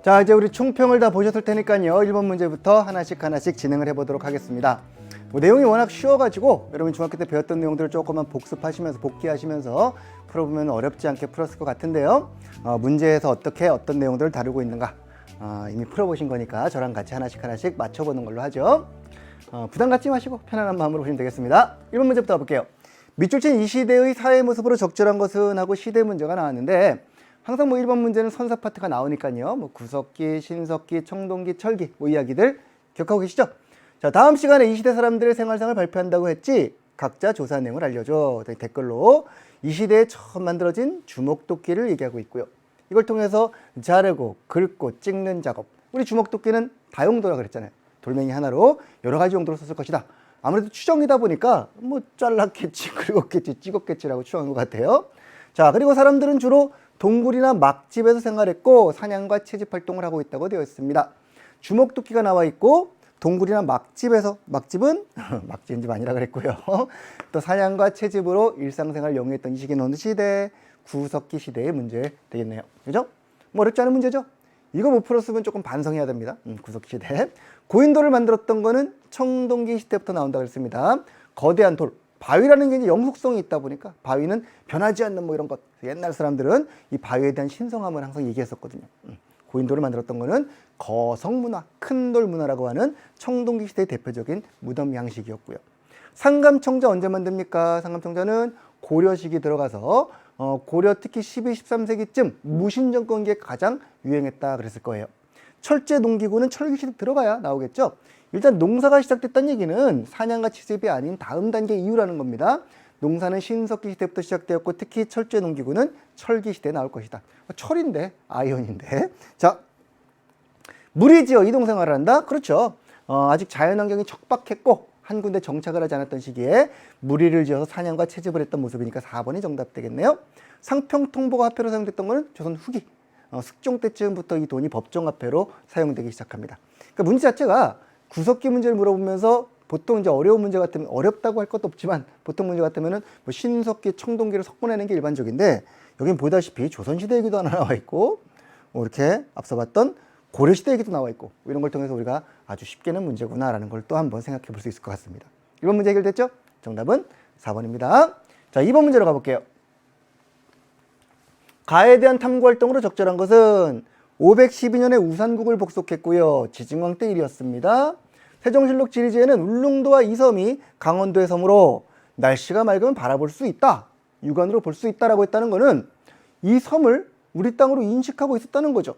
자, 이제 우리 총평을 다 보셨을 테니까요. 1번 문제부터 하나씩 진행을 해보도록 하겠습니다. 내용이 워낙 쉬워가지고 여러분 중학교 때 배웠던 내용들을 조금만 복습하시면서 복기하시면서 풀어보면 어렵지 않게 풀었을 것 같은데요. 문제에서 어떤 내용들을 다루고 있는가 이미 풀어보신 거니까 저랑 같이 하나씩 맞춰보는 걸로 하죠. 부담 갖지 마시고 편안한 마음으로 보시면 되겠습니다. 1번 문제부터 가볼게요. 밑줄 친 이 시대의 사회 모습으로 적절한 것은 하고 시대 문제가 나왔는데 항상 1번 문제는 선사 파트가 나오니까요. 구석기, 신석기, 청동기, 철기 이야기들 기억하고 계시죠? 자, 다음 시간에 이 시대 사람들의 생활상을 발표한다고 했지 각자 조사 내용을 알려줘. 댓글로 이 시대에 처음 만들어진 주먹도끼를 얘기하고 있고요. 이걸 통해서 자르고 긁고 찍는 작업. 우리 주먹도끼는 다용도라 그랬잖아요. 돌멩이 하나로 여러 가지 용도로 썼을 것이다. 아무래도 추정이다 보니까 잘랐겠지, 긁었겠지, 찍었겠지라고 추정한 것 같아요. 자, 그리고 사람들은 주로 동굴이나 막집에서 생활했고 사냥과 채집 활동을 하고 있다고 되어 있습니다. 주먹도끼가 나와 있고 동굴이나 막집에서, 막집은 막집인 집 아니라 그랬고요. 또 사냥과 채집으로 일상생활을 영위했던 이 시기는 어느 시대? 구석기 시대의 문제 되겠네요. 그죠? 어렵지 않은 문제죠? 이거 못 풀었으면 조금 반성해야 됩니다. 구석기 시대. 고인돌을 만들었던 거는 청동기 시대부터 나온다고 했습니다. 거대한 돌. 바위라는 게 이제 영속성이 있다 보니까 바위는 변하지 않는 이런 것. 옛날 사람들은 이 바위에 대한 신성함을 항상 얘기했었거든요. 고인돌을 만들었던 거는 거성문화, 큰돌 문화라고 하는 청동기 시대의 대표적인 무덤 양식이었고요. 상감청자 언제 만듭니까? 상감청자는 고려 시기 들어가서 고려 특히 12, 13세기쯤 무신정권기에 가장 유행했다 그랬을 거예요. 철제 농기구는 철기 시대 들어가야 나오겠죠. 일단 농사가 시작됐다는 얘기는 사냥과 채집이 아닌 다음 단계 이후라는 겁니다. 농사는 신석기 시대부터 시작되었고 특히 철제 농기구는 철기 시대에 나올 것이다. 철인데 아이언인데. 자, 무리지어 이동생활을 한다? 그렇죠. 아직 자연환경이 척박했고 한 군데 정착을 하지 않았던 시기에 무리를 지어서 사냥과 채집을 했던 모습이니까 4번이 정답 되겠네요. 상평통보가 화폐로 사용됐던 것은 조선 후기. 숙종 때쯤부터 이 돈이 법정화폐로 사용되기 시작합니다. 그러니까 문제 자체가 구석기 문제를 물어보면서 보통 이제 어려운 문제 같으면 어렵다고 할 것도 없지만 보통 문제 같으면은 신석기, 청동기를 섞어내는 게 일반적인데 여긴 보다시피 조선시대 얘기도 하나 나와 있고 이렇게 앞서 봤던 고려시대 얘기도 나와 있고 이런 걸 통해서 우리가 아주 쉽게 는 문제구나라는 걸 또 한번 생각해 볼 수 있을 것 같습니다. 1번 문제 해결됐죠? 정답은 4번입니다. 자, 2번 문제로 가볼게요. 가에 대한 탐구활동으로 적절한 것은 512년에 우산국을 복속했고요. 지증왕 때 일이었습니다. 세종실록 지리지에는 울릉도와 이 섬이 강원도의 섬으로 날씨가 맑으면 바라볼 수 있다. 육안으로 볼 수 있다라고 했다는 것은 이 섬을 우리 땅으로 인식하고 있었다는 거죠.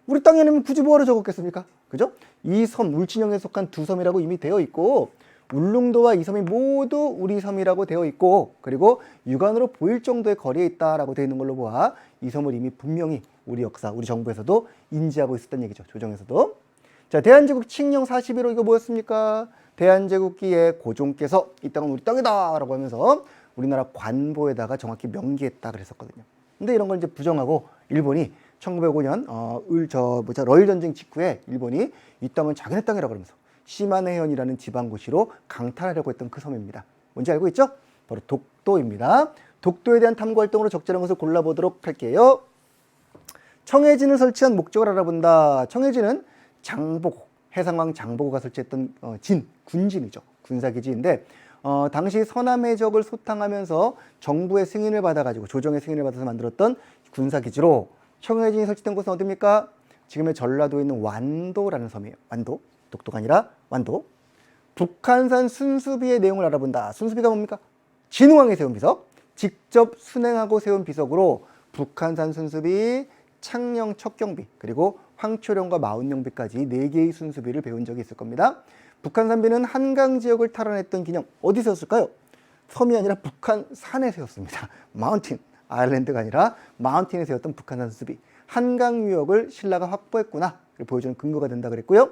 우리 땅이 아니면 굳이 뭐하러 적었겠습니까? 그죠? 이 섬, 울진영에 속한 두 섬이라고 이미 되어 있고 울릉도와 이 섬이 모두 우리 섬이라고 되어 있고 그리고 육안으로 보일 정도의 거리에 있다라고 되어 있는 걸로 보아 이 섬을 이미 분명히 우리 역사, 우리 정부에서도 인지하고 있었던 얘기죠. 조정에서도. 자, 대한제국 칙령 41호 이거 뭐였습니까? 대한제국기에 고종께서 이 땅은 우리 땅이다 라고 하면서 우리나라 관보에다가 정확히 명기했다 그랬었거든요. 근데 이런 걸 이제 부정하고 일본이 1905년 러일 전쟁 직후에 일본이 이 땅은 자기네 땅이라고 그러면서 시마네 해현이라는 지방고시로 강탈하려고 했던 그 섬입니다. 뭔지 알고 있죠? 바로 독도입니다. 독도에 대한 탐구활동으로 적절한 것을 골라보도록 할게요. 청해진을 설치한 목적을 알아본다. 청해진은 장보고, 해상왕 장보고가 설치했던 군진이죠. 군사기지인데 당시 서남해적을 소탕하면서 정부의 승인을 받아가지고 조정의 승인을 받아서 만들었던 군사기지로 청해진이 설치된 곳은 어디입니까? 지금의 전라도에 있는 완도라는 섬이에요. 완도. 독도가 아니라 완도. 북한산 순수비의 내용을 알아본다. 순수비가 뭡니까? 진흥왕이 세운 비석. 직접 순행하고 세운 비석으로 북한산 순수비, 창녕 척경비, 그리고 황초령과 마운령비까지 4개의 순수비를 배운 적이 있을 겁니다. 북한산비는 한강 지역을 탈환했던 기념. 어디 세웠을까요? 섬이 아니라 북한산에 세웠습니다. 마운틴. 아일랜드가 아니라 마운틴에 세웠던 북한산 순수비. 한강 유역을 신라가 확보했구나. 보여주는 근거가 된다 그랬고요.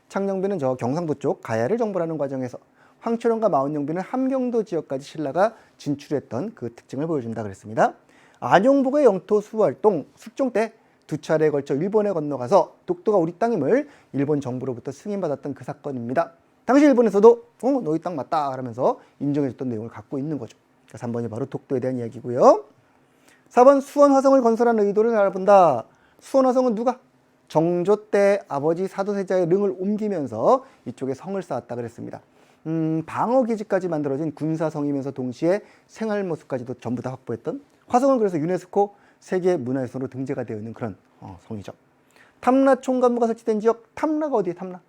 창녕비는 저 경상도 쪽 가야를 정벌하는 과정에서 황초령과 마운령비는 함경도 지역까지 신라가 진출했던 그 특징을 보여준다 그랬습니다. 안용복의 영토 수호활동 숙종 때 2차례에 걸쳐 일본에 건너가서 독도가 우리 땅임을 일본 정부로부터 승인받았던 그 사건입니다. 당시 일본에서도 너희 땅 맞다 하면서 인정해줬던 내용을 갖고 있는 거죠. 3번이 바로 독도에 대한 이야기고요. 4번 수원 화성을 건설한 의도를 알아본다. 수원 화성은 누가? 정조 때 아버지 사도세자의 릉을 옮기면서 이쪽에 성을 쌓았다 그랬습니다. 방어기지까지 만들어진 군사성이면서 동시에 생활 모습까지도 전부 다 확보했던, 화성은 그래서 유네스코 세계문화유산으로 등재가 되어 있는 그런 성이죠. 탐라 총관부가 설치된 지역, 탐라가 어디에 탐라?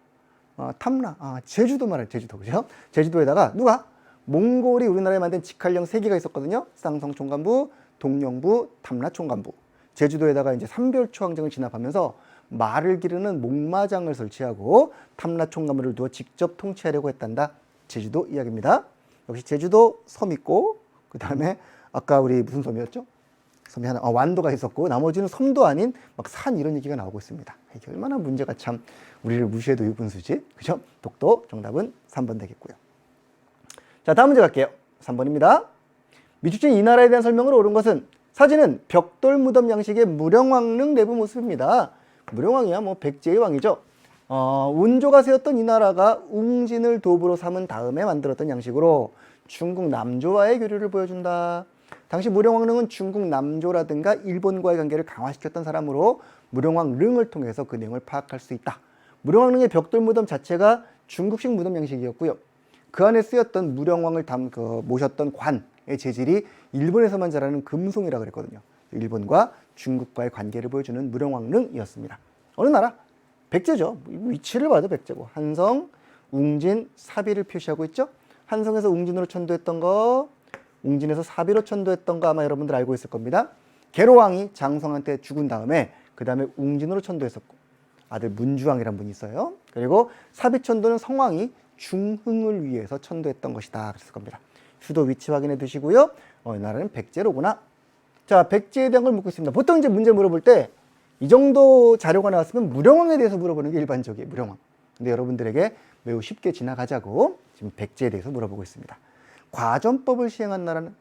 제주도 말할 제주도, 그죠? 제주도에다가 누가? 몽골이 우리나라에 만든 직할령 3개가 있었거든요. 쌍성 총관부, 동령부, 탐라 총관부. 제주도에다가 이제 삼별초항쟁을 진압하면서 말을 기르는 목마장을 설치하고 탐라 총관부를 두어 직접 통치하려고 했단다. 제주도 이야기입니다. 역시 제주도 섬 있고, 그 다음에 아까 우리 무슨 섬이었죠? 섬이 하나, 완도가 있었고, 나머지는 섬도 아닌 막 산 이런 얘기가 나오고 있습니다. 이게 얼마나 문제가 참 우리를 무시해도 유분수지, 그죠? 독도 정답은 3번 되겠고요. 자, 다음 문제 갈게요. 3번입니다. 미추진 이 나라에 대한 설명으로 옳은 것은, 사진은 벽돌 무덤 양식의 무령왕릉 내부 모습입니다. 무령왕이야 뭐 백제의 왕이죠. 운조가 세웠던 이 나라가 웅진을 도부로 삼은 다음에 만들었던 양식으로 중국 남조와의 교류를 보여준다. 당시 무령왕릉은 중국 남조라든가 일본과의 관계를 강화시켰던 사람으로 무령왕릉을 통해서 그 내용을 파악할 수 있다. 무령왕릉의 벽돌 무덤 자체가 중국식 무덤 양식이었고요. 그 안에 쓰였던 무령왕을 모셨던 관의 재질이 일본에서만 자라는 금송이라 그랬거든요. 일본과 중국과의 관계를 보여주는 무령왕릉이었습니다. 어느 나라? 백제죠. 위치를 봐도 백제고, 한성, 웅진, 사비를 표시하고 있죠. 한성에서 웅진으로 천도했던 거, 웅진에서 사비로 천도했던 거 아마 여러분들 알고 있을 겁니다. 계로왕이 장성한테 죽은 다음에 그 다음에 웅진으로 천도했었고, 아들 문주왕이란 분이 있어요. 그리고 사비천도는 성왕이 중흥을 위해서 천도했던 것이다 그랬을 겁니다. 수도 위치 확인해 두시고요. 이 나라는 백제로구나. 자, 백제에 대한 걸 묻고 있습니다. 보통 이제 문제 물어볼 때 이 정도 자료가 나왔으면 무령왕에 대해서 물어보는 게 일반적이에요. 무령왕. 근데 여러분들에게 매우 쉽게 지나가자고 지금 백제에 대해서 물어보고 있습니다. 과전법을 시행한 나라는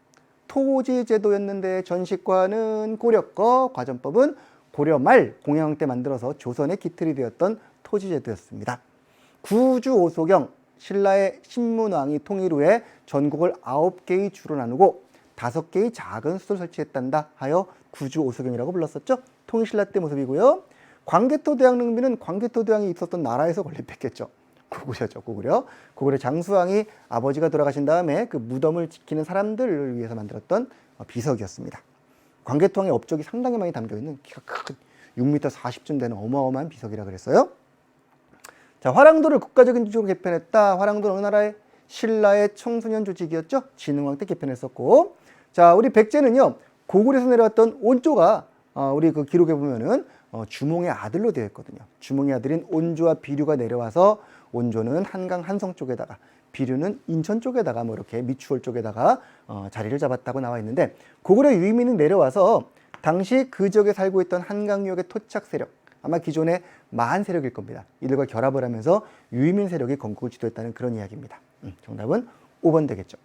토지제도였는데 전식과는 고려 거, 과전법은 고려 말 공양왕 때 만들어서 조선의 기틀이 되었던 토지제도였습니다. 구주 오소경, 신라의 신문왕이 통일 후에 전국을 9개의 주로 나누고 5개의 작은 수를 설치했단다 하여 구주 오소경이라고 불렀었죠. 통일신라 때 모습이고요. 광개토대왕릉비는 광개토대왕이 있었던 나라에서 건립했겠죠. 고구려죠, 고구려. 고구려 장수왕이 아버지가 돌아가신 다음에 그 무덤을 지키는 사람들을 위해서 만들었던 비석이었습니다. 광개토왕의 업적이 상당히 많이 담겨있는 키가 큰 6m 40쯤 되는 어마어마한 비석이라 그랬어요. 자, 화랑도를 국가적인 조직으로 개편했다. 화랑도는 어느 나라의? 신라의 청소년 조직이었죠. 진흥왕 때 개편했었고, 자, 우리 백제는요 고구려에서 내려왔던 온조가 우리 그 기록에 보면은 주몽의 아들로 되어 있거든요. 주몽의 아들인 온조와 비류가 내려와서 온조는 한강 한성 쪽에다가, 비류는 인천 쪽에다가 뭐 이렇게 미추홀 쪽에다가 자리를 잡았다고 나와 있는데, 고구려 유의민이 내려와서 당시 그 지역에 살고 있던 한강 유역의 토착 세력, 아마 기존의 마한 세력일 겁니다. 이들과 결합을 하면서 유의민 세력이 건국을 주도했다는 그런 이야기입니다. 정답은 5번 되겠죠.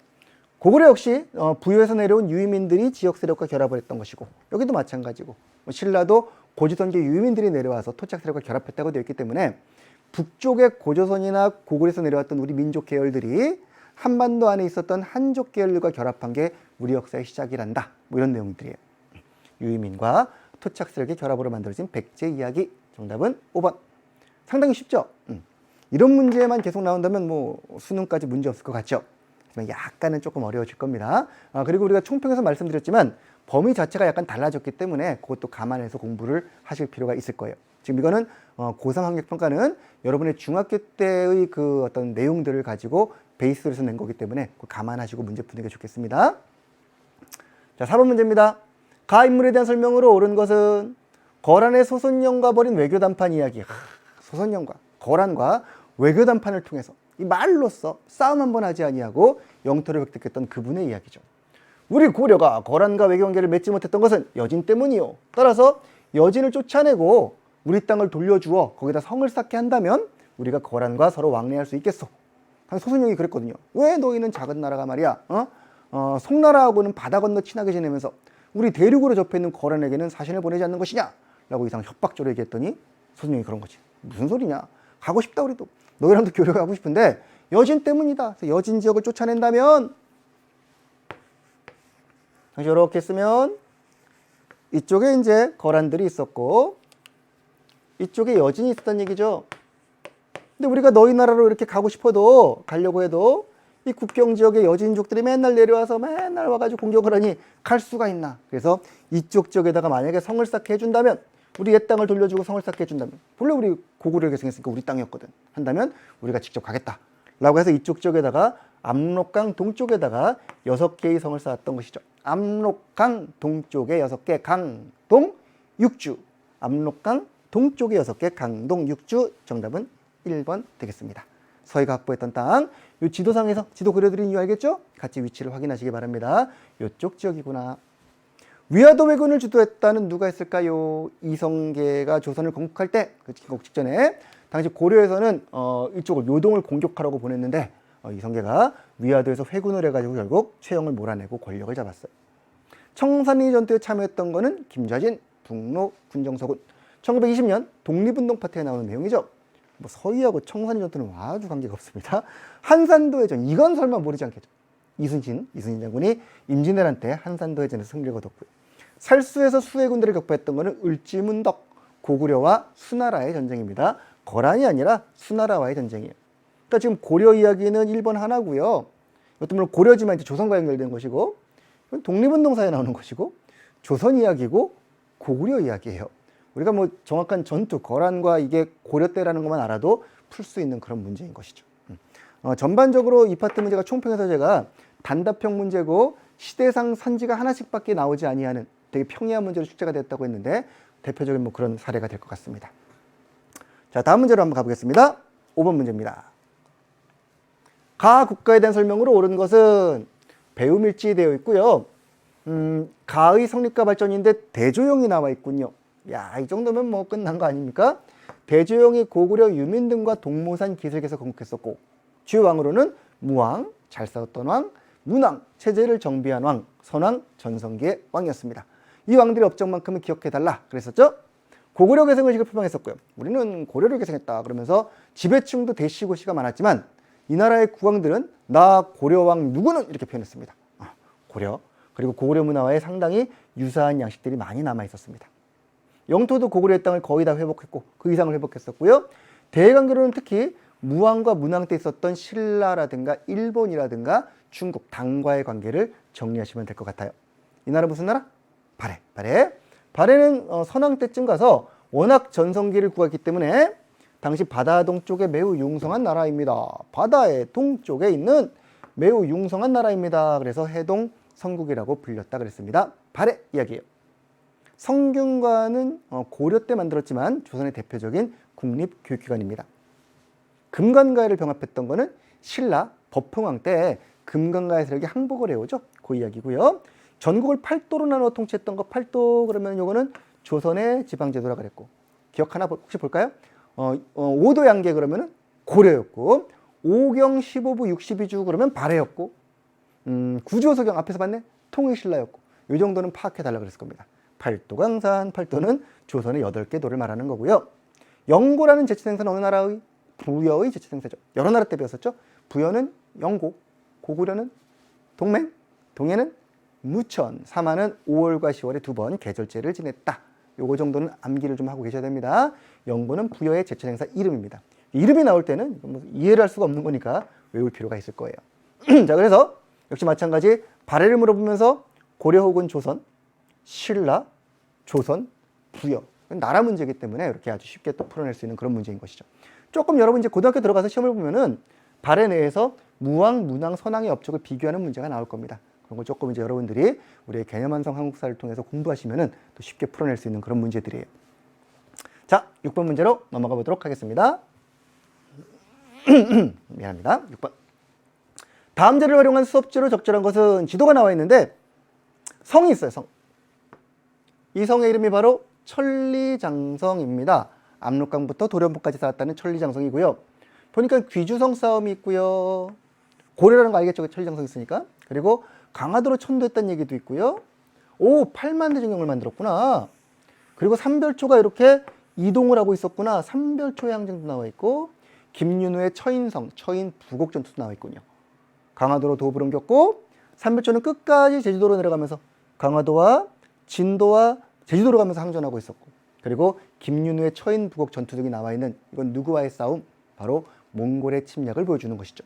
고구려 역시 부여에서 내려온 유의민들이 지역 세력과 결합을 했던 것이고, 여기도 마찬가지고, 신라도 고조선계 유의민들이 내려와서 토착 세력과 결합했다고 되어 있기 때문에 북쪽의 고조선이나 고구려에서 내려왔던 우리 민족 계열들이 한반도 안에 있었던 한족 계열들과 결합한 게 우리 역사의 시작이란다. 뭐 이런 내용들이에요. 유의민과 토착 세력의 결합으로 만들어진 백제 이야기. 정답은 5번. 상당히 쉽죠? 이런 문제만 계속 나온다면 뭐 수능까지 문제 없을 것 같죠? 하지만 약간은 조금 어려워질 겁니다. 그리고 우리가 총평에서 말씀드렸지만 범위 자체가 약간 달라졌기 때문에 그것도 감안해서 공부를 하실 필요가 있을 거예요. 지금 이거는 고3 학력평가는 여러분의 중학교 때의 그 어떤 내용들을 가지고 베이스로 해서 낸 거기 때문에 그거 감안하시고 문제 푸는 게 좋겠습니다. 자, 4번 문제입니다. 가 인물에 대한 설명으로 옳은 것은, 거란의 소선영과 벌인 외교 담판 이야기. 소선영과 거란과 외교 담판을 통해서 이 말로써 싸움 한번 하지 아니하고 영토를 획득했던 그분의 이야기죠. 우리 고려가 거란과 외교 관계를 맺지 못했던 것은 여진 때문이요. 따라서 여진을 쫓아내고 우리 땅을 돌려주어 거기다 성을 쌓게 한다면 우리가 거란과 서로 왕래할 수 있겠소. 소선영이 그랬거든요. 왜 너희는 작은 나라가 말이야, 송나라하고는 바다 건너 친하게 지내면서 우리 대륙으로 접해 있는 거란에게는 사신을 보내지 않는 것이냐? 라고 이상 협박조로 얘기했더니 소선영이 그런 거지. 무슨 소리냐? 가고 싶다 우리도. 너희랑도 교류하고 싶은데 여진 때문이다. 그래서 여진 지역을 쫓아낸다면, 이렇게 쓰면 이쪽에 이제 거란들이 있었고, 이쪽에 여진이 있었단 얘기죠. 근데 우리가 너희 나라로 이렇게 가고 싶어도, 가려고 해도 이 국경 지역의 여진족들이 맨날 내려와서 맨날 와가지고 공격을 하니 갈 수가 있나. 그래서 이쪽 지역에다가 만약에 성을 쌓게 해준다면, 우리 옛 땅을 돌려주고 성을 쌓게 해준다면, 원래 우리 고구려를 계승했으니까 우리 땅이었거든, 한다면 우리가 직접 가겠다 라고 해서 이쪽 지역에다가 압록강 동쪽에다가 6개의 성을 쌓았던 것이죠. 압록강 동쪽에 6개, 강동 6주. 압록강 동쪽에 6개, 강동 6주. 정답은 1번 되겠습니다. 서희가 확보했던 땅, 이 지도상에서 지도 그려드린 이유 알겠죠? 같이 위치를 확인하시기 바랍니다. 이쪽 지역이구나. 위화도 왜군을 주도했다는 누가 있을까요? 이성계가 조선을 건국할 때, 그 건국 직전에 당시 고려에서는 이쪽을 요동을 공격하라고 보냈는데 이성계가 위화도에서 회군을 해가지고 결국 최영을 몰아내고 권력을 잡았어요. 청산리 전투에 참여했던 거는 김좌진, 북로, 군정서군. 1920년 독립운동 파트에 나오는 내용이죠. 뭐 서희하고 청산리 전투는 아주 관계가 없습니다. 한산도의 전, 이건 설마 모르지 않겠죠. 이순신 장군이 임진왜란 때 한산도 해전에서 승리를 거뒀고요. 살수에서 수의 군대를 격파했던 것은 을지문덕, 고구려와 수나라의 전쟁입니다. 거란이 아니라 수나라와의 전쟁이에요. 그러니까 지금 고려 이야기는 1번 하나고요. 이것도 물론 고려지만 이제 조선과 연결된 것이고, 독립운동사에 나오는 것이고, 조선 이야기고 고구려 이야기예요. 우리가 뭐 정확한 전투, 거란과 이게 고려 때라는 것만 알아도 풀 수 있는 그런 문제인 것이죠. 전반적으로 이 파트 문제가 총평해서 제가 단답형 문제고 시대상 산지가 하나씩밖에 나오지 아니하는 되게 평이한 문제로 출제가 됐다고 했는데 대표적인 뭐 그런 사례가 될 것 같습니다. 자, 다음 문제로 한번 가보겠습니다. 5번 문제입니다. 가 국가에 대한 설명으로 옳은 것은 배움일지 되어 있고요. 가의 성립과 발전인데 대조영이 나와 있군요. 야, 이 정도면 뭐 끝난 거 아닙니까? 대조영이 고구려 유민 등과 동모산 기슭에서 건국했었고, 주요 왕으로는 무왕, 잘 싸웠던 왕, 문왕, 체제를 정비한 왕, 선왕, 전성기의 왕이었습니다. 이 왕들의 업적만큼은 기억해달라 그랬었죠? 고구려 계승의식을 표방했었고요. 우리는 고려를 계승했다 그러면서 지배층도 대시고시가 많았지만 이 나라의 국왕들은 나 고려왕 누구는 이렇게 표현했습니다. 고려. 그리고 고구려 문화와의 상당히 유사한 양식들이 많이 남아 있었습니다. 영토도 고구려의 땅을 거의 다 회복했고 그 이상을 회복했었고요. 대외관계로는 특히 무왕과 문왕 때 있었던 신라라든가 일본이라든가 중국, 당과의 관계를 정리하시면 될 것 같아요. 이 나라 무슨 나라? 발해. 발해는 선왕 때쯤 가서 워낙 전성기를 구했기 때문에 당시 바다 동쪽에 매우 융성한 나라입니다. 바다의 동쪽에 있는 매우 융성한 나라입니다. 그래서 해동 성국이라고 불렸다 그랬습니다. 발해 이야기예요. 성균관은 고려 때 만들었지만 조선의 대표적인 국립교육기관입니다. 금관가를 병합했던 거는 신라 법흥왕 때 금관가의 세력이 항복을 해오죠. 그 이야기고요. 전국을 8도로 나눠 통치했던 거 8도 그러면 요거는 조선의 지방제도라 그랬고, 기억 하나 혹시 볼까요? 5도 양계 그러면은 고려였고, 5경 15부 62주 그러면 발해였고, 구조서경 앞에서 봤네? 통일신라였고, 요 정도는 파악해달라 그랬을 겁니다. 8도 강산, 8도는 조선의 8개 도를 말하는 거고요. 영고라는 제치생사는 어느 나라의? 부여의 제치생사죠. 여러 나라 때 배웠었죠. 부여는 영고, 고구려는 동맹, 동해는 무천, 사마는 5월과 10월에 2번 계절제를 지냈다. 요거 정도는 암기를 좀 하고 계셔야 됩니다. 영고는 부여의 제치생사 이름입니다. 이름이 나올 때는 뭐 이해를 할 수가 없는 거니까 외울 필요가 있을 거예요. 자, 그래서 역시 마찬가지 발해를 물어보면서 고려 혹은 조선, 신라, 조선, 부여. 나라 문제이기 때문에 이렇게 아주 쉽게 또 풀어낼 수 있는 그런 문제인 것이죠. 조금 여러분 이제 고등학교 들어가서 시험을 보면은 발해 내에서 무왕, 문왕, 선왕의 업적을 비교하는 문제가 나올 겁니다. 그런 걸 조금 이제 여러분들이 우리의 개념완성 한국사를 통해서 공부하시면은 또 쉽게 풀어낼 수 있는 그런 문제들이에요. 자, 6번 문제로 넘어가 보도록 하겠습니다. 미안합니다. 6번. 다음 자를 활용한 수업지로 적절한 것은 지도가 나와 있는데 성이 있어요. 성. 이 성의 이름이 바로 천리장성입니다. 압록강부터 도련포까지 쌓았다는 천리장성이고요. 보니까 귀주성 싸움이 있고요. 고려라는 거 알겠죠? 천리장성 있으니까. 그리고 강화도로 천도했다는 얘기도 있고요. 오, 8만 대중경을 만들었구나. 그리고 삼별초가 이렇게 이동을 하고 있었구나. 삼별초의 항쟁도 나와 있고, 김윤우의 처인성, 처인 부곡전투도 나와 있군요. 강화도로 도부를 옮겼고, 삼별초는 끝까지 제주도로 내려가면서 강화도와 진도와 제주도로 가면서 항전하고 있었고, 그리고 김윤우의 처인부곡 전투 등이 나와 있는 이건 누구와의 싸움? 바로 몽골의 침략을 보여주는 것이죠.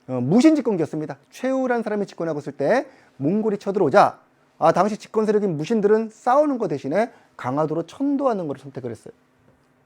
무신 집권기였습니다. 최후라는 사람이 집권하고 있을 때 몽골이 쳐들어오자 당시 집권 세력인 무신들은 싸우는 것 대신에 강화도로 천도하는 것을 선택을 했어요.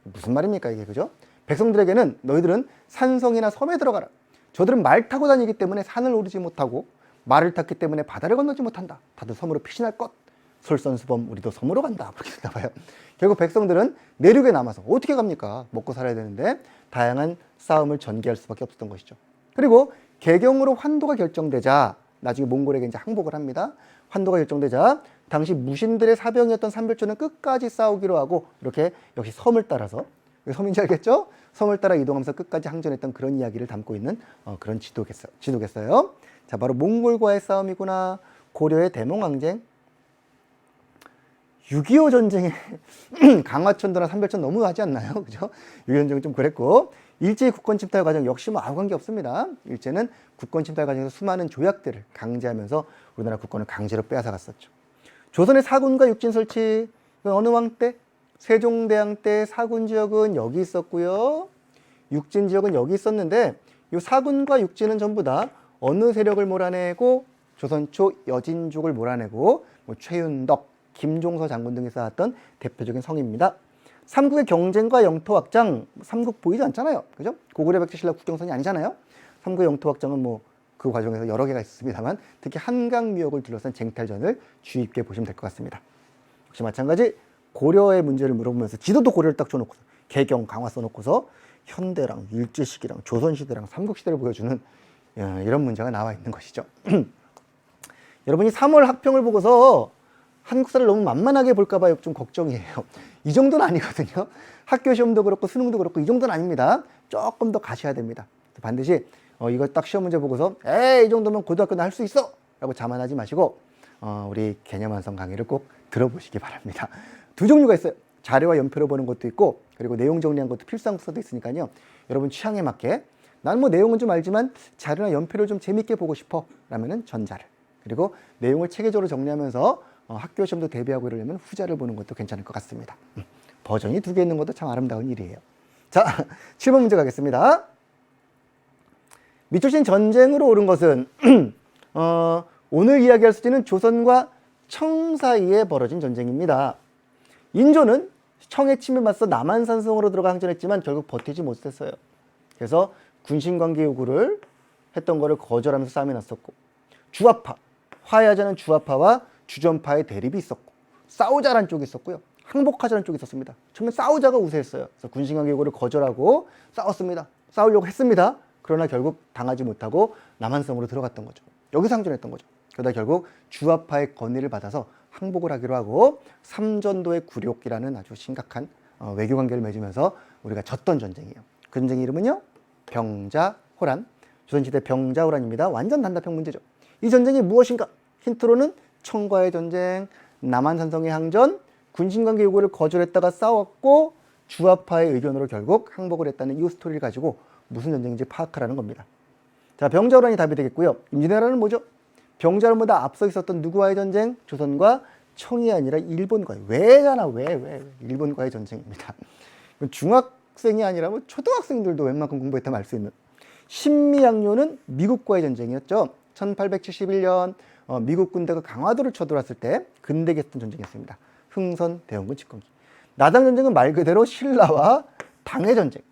무슨 말입니까 이게, 그죠? 백성들에게는 너희들은 산성이나 섬에 들어가라. 저들은 말 타고 다니기 때문에 산을 오르지 못하고 말을 탔기 때문에 바다를 건너지 못한다. 다들 섬으로 피신할 것. 솔선수범 우리도 섬으로 간다. 그렇게 됐나 봐요. 결국 백성들은 내륙에 남아서 어떻게 갑니까? 먹고 살아야 되는데 다양한 싸움을 전개할 수밖에 없었던 것이죠. 그리고 개경으로 환도가 결정되자 나중에 몽골에게 이제 항복을 합니다. 환도가 결정되자 당시 무신들의 사병이었던 삼별초는 끝까지 싸우기로 하고 이렇게 역시 섬을 따라서, 섬인지 알겠죠? 섬을 따라 이동하면서 끝까지 항전했던 그런 이야기를 담고 있는 그런 지도겠어요. 자, 바로 몽골과의 싸움이구나. 고려의 대몽항쟁, 6.25 전쟁에 강화천도나 삼별천 너무 하지 않나요? 그죠? 6.25 전쟁은 좀 그랬고, 일제의 국권 침탈 과정 역시 뭐 아무 관계 없습니다. 일제는 국권 침탈 과정에서 수많은 조약들을 강제하면서 우리나라 국권을 강제로 빼앗아 갔었죠. 조선의 사군과 육진 설치, 어느 왕 때? 세종대왕 때 사군 지역은 여기 있었고요. 육진 지역은 여기 있었는데 이 사군과 육진은 전부 다 어느 세력을 몰아내고 조선 초 여진족을 몰아내고 뭐 최윤덕, 김종서 장군 등이 쌓았던 대표적인 성입니다. 삼국의 경쟁과 영토 확장, 삼국 보이지 않잖아요. 그죠? 고구려 백제 신라 국경선이 아니잖아요. 삼국의 영토 확장은 뭐 그 과정에서 여러 개가 있습니다만 특히 한강 미역을 둘러싼 쟁탈전을 주의 깊게 보시면 될 것 같습니다. 역시 마찬가지 고려의 문제를 물어보면서 지도도 고려를 딱 줘놓고서 개경, 강화 써놓고서 현대랑 일제시기랑 조선시대랑 삼국시대를 보여주는 이런 문제가 나와 있는 것이죠. 여러분이 3월 학평을 보고서 한국사를 너무 만만하게 볼까봐 좀 걱정이에요. 이 정도는 아니거든요. 학교 시험도 그렇고 수능도 그렇고 이 정도는 아닙니다. 조금 더 가셔야 됩니다. 반드시 이거 딱 시험 문제 보고서 에이 이 정도면 고등학교는 할 수 있어! 라고 자만하지 마시고 우리 개념 완성 강의를 꼭 들어보시기 바랍니다. 두 종류가 있어요. 자료와 연표로 보는 것도 있고 그리고 내용 정리한 것도 필수 한국사도 있으니까요. 여러분 취향에 맞게 난 뭐 내용은 좀 알지만 자료나 연표를 좀 재밌게 보고 싶어 라면은 전자를, 그리고 내용을 체계적으로 정리하면서 학교 시험도 대비하고 이러려면 후자를 보는 것도 괜찮을 것 같습니다. 버전이 두 개 있는 것도 참 아름다운 일이에요. 자, 7번 문제 가겠습니다. 미초신 전쟁으로 오른 것은 오늘 이야기할 수 있는 조선과 청 사이에 벌어진 전쟁입니다. 인조는 청의 침에 맞서 남한산성으로 들어가 항전했지만 결국 버티지 못했어요. 그래서 군신관계 요구를 했던 거를 거절하면서 싸움이 났었고, 주화파, 화해하자는 주화파와 주전파의 대립이 있었고, 싸우자라는 쪽이 있었고요. 항복하자는 쪽이 있었습니다. 처음에 싸우자가 우세했어요. 그래서 군신관계 요구를 거절하고 싸웠습니다. 싸우려고 했습니다. 그러나 결국 당하지 못하고 남한성으로 들어갔던 거죠. 여기서 항전했던 거죠. 그러다 결국 주화파의 건의를 받아서 항복을 하기로 하고 삼전도의 굴욕이라는 아주 심각한 외교관계를 맺으면서 우리가 졌던 전쟁이에요. 그 전쟁의 이름은요, 병자호란. 조선시대 병자호란입니다. 완전 단답형 문제죠. 이 전쟁이 무엇인가? 힌트로는 청과의 전쟁, 남한산성의 항전, 군신관계 요구를 거절했다가 싸웠고 주화파의 의견으로 결국 항복을 했다는 이 스토리를 가지고 무슨 전쟁인지 파악하라는 겁니다. 자, 병자호란이 답이 되겠고요. 임진왜란은 뭐죠? 병자호란보다 앞서 있었던 누구와의 전쟁? 조선과 청이 아니라 일본과의, 왜잖아, 왜 일본과의 전쟁입니다. 중학생이 아니라 뭐 초등학생들도 웬만큼 공부했다면 알 수 있는. 신미양요는 미국과의 전쟁이었죠. 1871년 미국 군대가 강화도를 쳐들어왔을 때 근대기 했던 전쟁이었습니다. 흥선 대원군 집권기. 나당 전쟁은 말 그대로 신라와 당의 전쟁.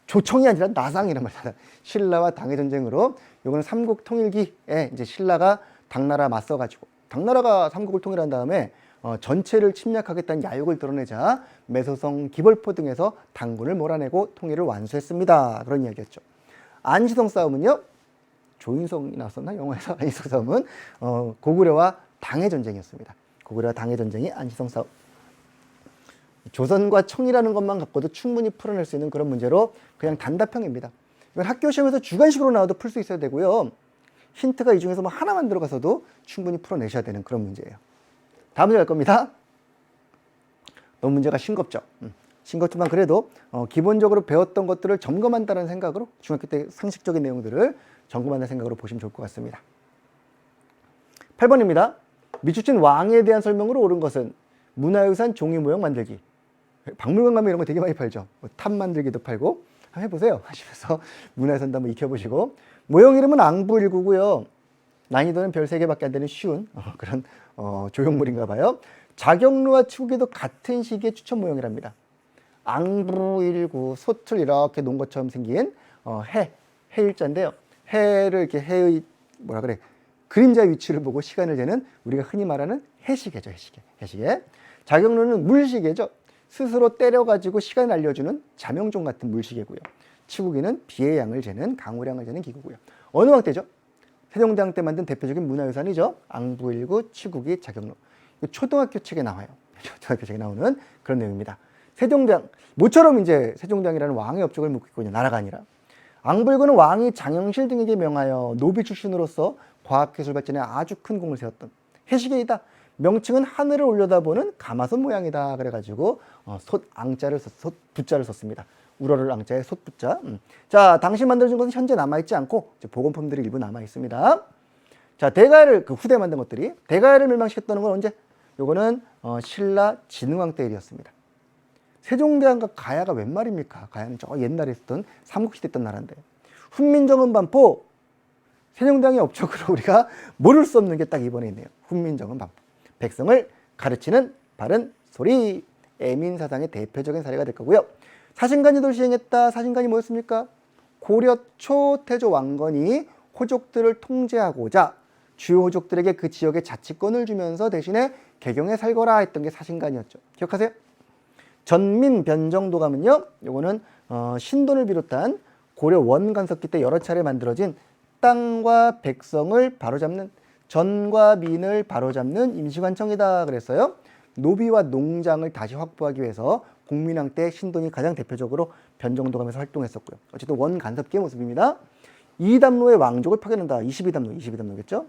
조청이 아니라 나상이란 말이야. 신라와 당의 전쟁으로, 이거는 삼국 통일기에 이제 신라가 당나라 맞서가지고, 당나라가 삼국을 통일한 다음에 전체를 침략하겠다는 야욕을 드러내자 매소성, 기벌포 등에서 당군을 몰아내고 통일을 완수했습니다. 그런 이야기였죠. 안시성 싸움은요, 조인성이 나왔었나? 영화에서. 안시성 싸움은 고구려와 당의 전쟁이었습니다. 고구려와 당의 전쟁이 안시성 싸움. 조선과 청이라는 것만 갖고도 충분히 풀어낼 수 있는 그런 문제로 그냥 단답형입니다. 이건 학교 시험에서 주관식으로 나와도 풀 수 있어야 되고요. 힌트가 이 중에서 뭐 하나만 들어가서도 충분히 풀어내셔야 되는 그런 문제예요. 다음 문제 갈 겁니다. 너무 문제가 싱겁죠. 싱겁지만 그래도 기본적으로 배웠던 것들을 점검한다는 생각으로, 중학교 때 상식적인 내용들을 점검한다는 생각으로 보시면 좋을 것 같습니다. 8번입니다. 미추친 왕에 대한 설명으로 옳은 것은 문화유산 종이 모형 만들기, 박물관 가면 이런 거 되게 많이 팔죠. 탑 만들기도 팔고. 한번 해보세요. 하시면서 문화유산도 한번 익혀보시고. 모형 이름은 앙부일구고요. 난이도는 별 3개밖에 안 되는 쉬운 그런 조형물인가 봐요. 자경루와 치구기도 같은 시기의 추천 모형이랍니다. 앙부일구, 솥을 이렇게 놓은 것처럼 생긴 해일자인데요. 해를 이렇게 해의 뭐라 그래 그림자 위치를 보고 시간을 재는 우리가 흔히 말하는 해시계죠. 해시계. 자경루는 물시계죠. 스스로 때려가지고 시간을 알려주는 자명종 같은 물시계고요. 치구기는 비의 양을 재는 강우량을 재는 기구고요. 어느 왕 때죠? 세종대왕 때 만든 대표적인 문화유산이죠. 앙부일구, 치구기, 자경루. 초등학교 책에 나와요. 초등학교 책에 나오는 그런 내용입니다. 세종대왕, 모처럼 이제 세종대왕이라는 왕의 업적을 묻고 있군요. 나라가 아니라. 앙부일구는 왕이 장영실 등에게 명하여 노비 출신으로서 과학기술 발전에 아주 큰 공을 세웠던 해시계이다. 명칭은 하늘을 올려다보는 가마솥 모양이다. 그래가지고 솥부자를 썼습니다. 우러를 앙자에 솥부자. 자, 당시 만들어진 것은 현재 남아있지 않고 복원품들이 일부 남아있습니다. 자, 대가야를 후대 만든 것들이 대가야를 멸망시켰다는 건 언제? 요거는 신라 진흥왕 때 일이었습니다. 세종대왕과 가야가 웬 말입니까? 가야는 저 옛날에 있었던 삼국시대 있던 나라인데. 훈민정음 반포 세종대왕의 업적으로 우리가 모를 수 없는 게 딱 이번에 있네요. 훈민정음 반포. 백성을 가르치는 바른 소리. 애민사상의 대표적인 사례가 될 거고요. 사신간이도 시행했다. 사신간이 뭐였습니까? 고려 초 태조 왕건이 호족들을 통제하고자 주요 호족들에게 그 지역의 자치권을 주면서 대신에 개경에 살거라 했던 게 사신간이었죠. 기억하세요? 전민 변정도감은요. 요거는 신돈을 비롯한 고려 원간석기 때 여러 차례 만들어진 땅과 백성을 바로잡는 전과 민을 바로잡는 임시관청이다 그랬어요. 노비와 농장을 다시 확보하기 위해서 공민왕 때 신돈이 가장 대표적으로 변정도감에서 활동했었고요. 어쨌든 원간섭기의 모습입니다. 이담로의 왕족을 파견한다. 22담로겠죠?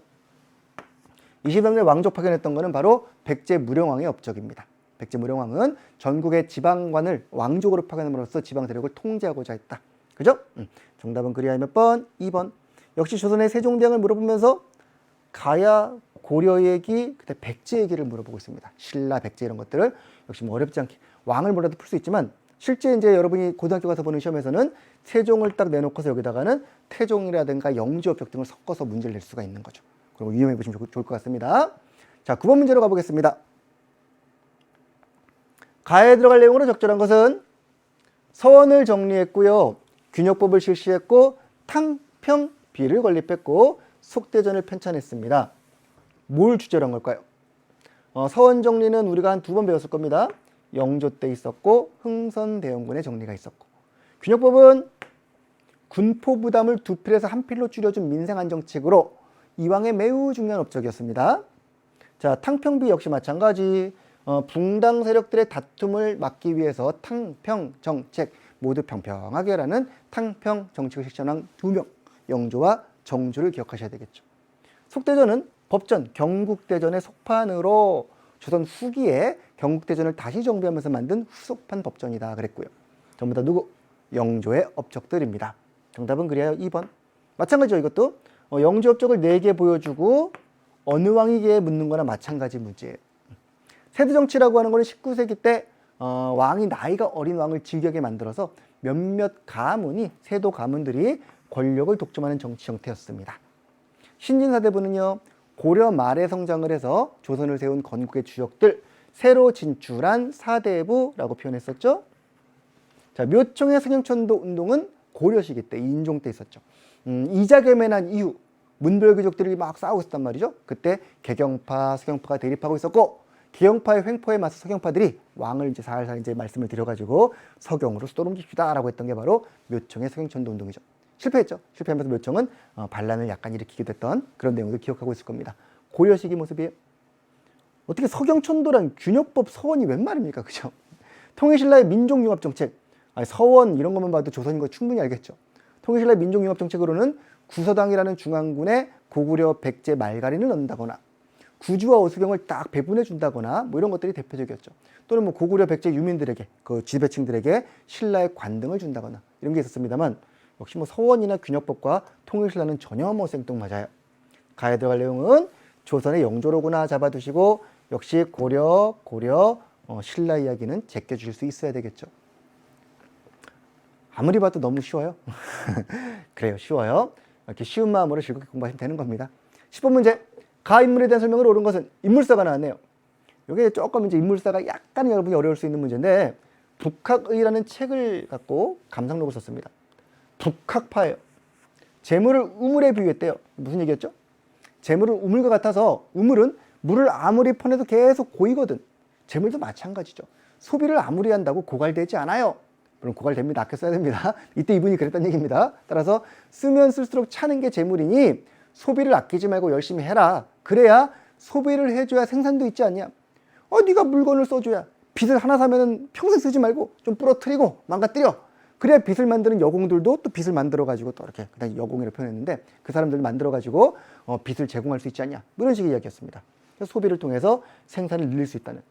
22담로의 왕족 파견했던 것은 바로 백제무령왕의 업적입니다. 백제무령왕은 전국의 지방관을 왕족으로 파견함으로써 지방 세력을 통제하고자 했다. 그죠? 정답은 그리하여 몇 번? 2번. 역시 조선의 세종대왕을 물어보면서 가야, 고려 얘기, 그때 백제 얘기를 물어보고 있습니다. 신라, 백제 이런 것들을 역시 뭐 어렵지 않게 왕을 몰라도 풀 수 있지만 실제 이제 여러분이 고등학교 가서 보는 시험에서는 세종을 딱 내놓고서 여기다가는 태종이라든가 영주업적 등을 섞어서 문제를 낼 수가 있는 거죠. 그리고 유념해 보시면 좋을 것 같습니다. 자, 9번 문제로 가보겠습니다. 가야에 들어갈 내용으로 적절한 것은 서원을 정리했고요. 균역법을 실시했고 탕평비를 건립했고 속대전을 편찬했습니다. 뭘 주제로 한 걸까요? 서원 정리는 우리가 한 2번 배웠을 겁니다. 영조 때 있었고 흥선대원군의 정리가 있었고 균역법은 군포 부담을 2필에서 1필로 줄여준 민생안정책으로 이왕의 매우 중요한 업적이었습니다. 자, 탕평비 역시 마찬가지 붕당 세력들의 다툼을 막기 위해서 탕평정책 모두 평평하게라는 탕평정책을 실천한 2명 영조와 정조를 기억하셔야 되겠죠. 속대전은 법전 경국대전의 속판으로 조선 후기에 경국대전을 다시 정비하면서 만든 후속판 법전이다 그랬고요. 전부 다 누구? 영조의 업적들입니다. 정답은 그래야 2번. 마찬가지죠. 이것도 영조 업적을 4개 보여주고 어느 왕에게 묻는 거나 마찬가지 문제예요. 세대정치라고 하는 거는 19세기 때 왕이 나이가 어린 왕을 즉위하게 만들어서 몇몇 가문이 세도 가문들이 권력을 독점하는 정치 형태였습니다. 신진사대부는요. 고려 말에 성장을 해서 조선을 세운 건국의 주역들 새로 진출한 사대부라고 표현했었죠. 자, 묘총의 성형천도 운동은 고려 시기 때 인종 때 있었죠. 이자겸해난 이후 문별귀족들이 막 싸우고 있었단 말이죠. 그때 개경파, 서경파가 대립하고 있었고 개경파의 횡포에 맞서 서경파들이 왕을 이제 살살 이제 말씀을 드려가지고 서경으로 수도옮깁시다라고 했던 게 바로 묘총의 성형천도 운동이죠. 실패했죠. 실패하면서 묘총은 반란을 약간 일으키게 됐던 그런 내용도 기억하고 있을 겁니다. 고려 시기 모습이에요. 어떻게 서경천도랑 균역법 서원이 웬 말입니까? 그죠? 통일신라의 민족융합정책, 서원 이런 것만 봐도 조선인 거 충분히 알겠죠. 통일신라의 민족융합정책으로는 구서당이라는 중앙군에 고구려 백제 말가린을 넣는다거나 구주와 어수경을 딱 배분해 준다거나 뭐 이런 것들이 대표적이었죠. 또는 뭐 고구려 백제 유민들에게 그 지배층들에게 신라의 관등을 준다거나 이런 게 있었습니다만 역시 뭐 서원이나 균역법과 통일신라는 전혀 뭐 생뚱맞아요. 가야 들어갈 내용은 조선의 영조로구나 잡아두시고 역시 고려 신라 이야기는 제껴줄 수 있어야 되겠죠. 아무리 봐도 너무 쉬워요. 그래요, 쉬워요. 이렇게 쉬운 마음으로 즐겁게 공부하시면 되는 겁니다. 10번 문제. 가 인물에 대한 설명을 옳은 것은 인물사가 나왔네요. 이게 조금 이제 인물사가 약간 여러분이 어려울 수 있는 문제인데 북학의라는 책을 갖고 감상록을 썼습니다. 북학파예요. 재물을 우물에 비유했대요. 무슨 얘기였죠? 재물은 우물과 같아서 우물은 물을 아무리 퍼내도 계속 고이거든. 재물도 마찬가지죠. 소비를 아무리 한다고 고갈되지 않아요. 물론 고갈됩니다. 아껴 써야 됩니다. 이때 이분이 그랬던 얘기입니다. 따라서 쓰면 쓸수록 차는 게 재물이니 소비를 아끼지 말고 열심히 해라. 그래야 소비를 해줘야 생산도 있지 않냐. 네가 물건을 써줘야. 빚을 하나 사면은 평생 쓰지 말고 좀 부러뜨리고 망가뜨려. 그래야 빚을 만드는 여공들도 또 빚을 만들어가지고 또 이렇게 그다음 여공이라고 표현했는데 그 사람들 만들어가지고 빚을 제공할 수 있지 않냐. 이런 식의 이야기였습니다. 그래서 소비를 통해서 생산을 늘릴 수 있다는.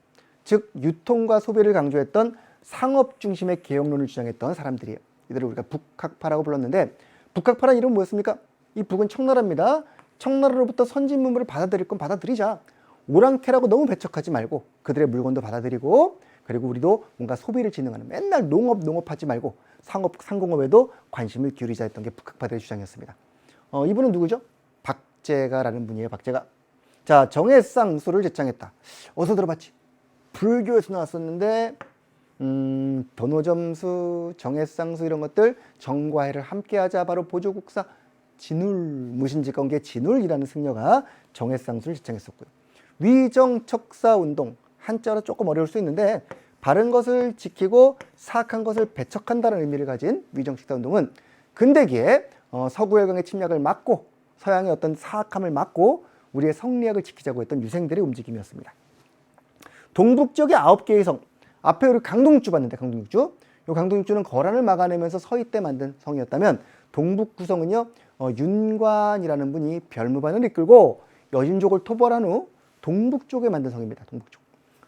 즉 유통과 소비를 강조했던 상업 중심의 개혁론을 주장했던 사람들이에요. 이들을 우리가 북학파라고 불렀는데 북학파란 이름은 뭐였습니까? 이 북은 청나라입니다. 청나라로부터 선진 문물을 받아들일 건 받아들이자. 오랑캐라고 너무 배척하지 말고 그들의 물건도 받아들이고 그리고 우리도 뭔가 소비를 진흥하는 맨날 농업하지 말고 상공업에도 관심을 기울이자 했던 게 북학파들의 주장이었습니다. 이분은 누구죠? 박제가라는 분이에요. 박제가. 자, 정해쌍수를 제창했다. 어디서 들어봤지? 불교에서 나왔었는데 변호점수, 정해쌍수 이런 것들 정과해를 함께하자. 바로 보조국사 진울, 무신직관계 진울이라는 승려가 정해쌍수를 제창했었고요. 위정척사운동, 한자로 조금 어려울 수 있는데 바른 것을 지키고 사악한 것을 배척한다는 의미를 가진 위정척사운동은 근대기에 서구열강의 침략을 막고 서양의 어떤 사악함을 막고 우리의 성리학을 지키자고 했던 유생들의 움직임이었습니다. 동북쪽의 9개의 성, 앞에 우리 강동육주 봤는데 강동육주, 이 강동육주는 거란을 막아내면서 서희 때 만든 성이었다면 동북구성은요 윤관이라는 분이 별무반을 이끌고 여진족을 토벌한 후 동북쪽에 만든 성입니다. 동북쪽.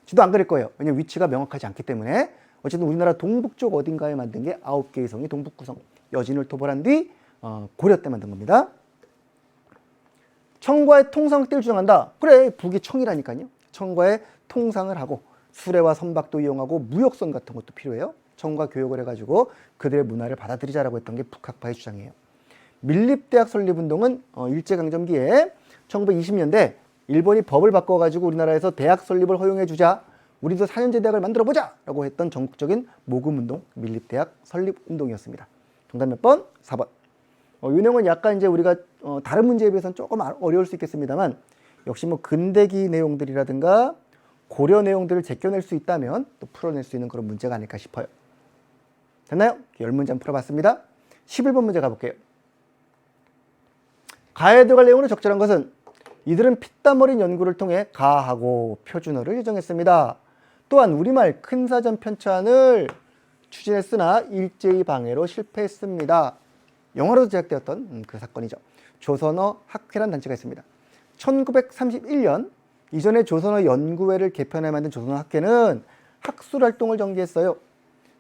지도 안 그릴 거예요. 왜냐면 위치가 명확하지 않기 때문에. 어쨌든 우리나라 동북쪽 어딘가에 만든 게 9개의 성이 동북구성. 여진을 토벌한 뒤 고려 때 만든 겁니다. 청과의 통상 확대를 주장한다. 그래, 북이 청이라니까요. 청과의 통상을 하고 수레와 선박도 이용하고 무역선 같은 것도 필요해요. 청과 교역을 해가지고 그들의 문화를 받아들이자라고 했던 게 북학파의 주장이에요. 밀립대학 설립운동은 일제강점기에 1920년대 일본이 법을 바꿔가지고 우리나라에서 대학 설립을 허용해주자. 우리도 4년제 대학을 만들어보자 라고 했던 전국적인 모금운동, 밀립대학 설립운동이었습니다. 정답 몇 번? 4번. 이 내용은 약간 이제 우리가 다른 문제에 비해서는 조금 어려울 수 있겠습니다만 역시 뭐 근대기 내용들이라든가 고려 내용들을 제껴낼 수 있다면 또 풀어낼 수 있는 그런 문제가 아닐까 싶어요. 됐나요? 10문제 한번 풀어봤습니다. 11번 문제 가볼게요. 가에 들어갈 내용으로 적절한 것은 이들은 피땀 어린 연구를 통해 가하고 표준어를 제정했습니다. 또한 우리말 큰사전 편찬을 추진했으나 일제의 방해로 실패했습니다. 영어로도 제작되었던 그 사건이죠. 조선어 학회란 단체가 있습니다. 1931년 이전에 조선어 연구회를 개편해 만든 조선어 학회는 학술 활동을 전개했어요.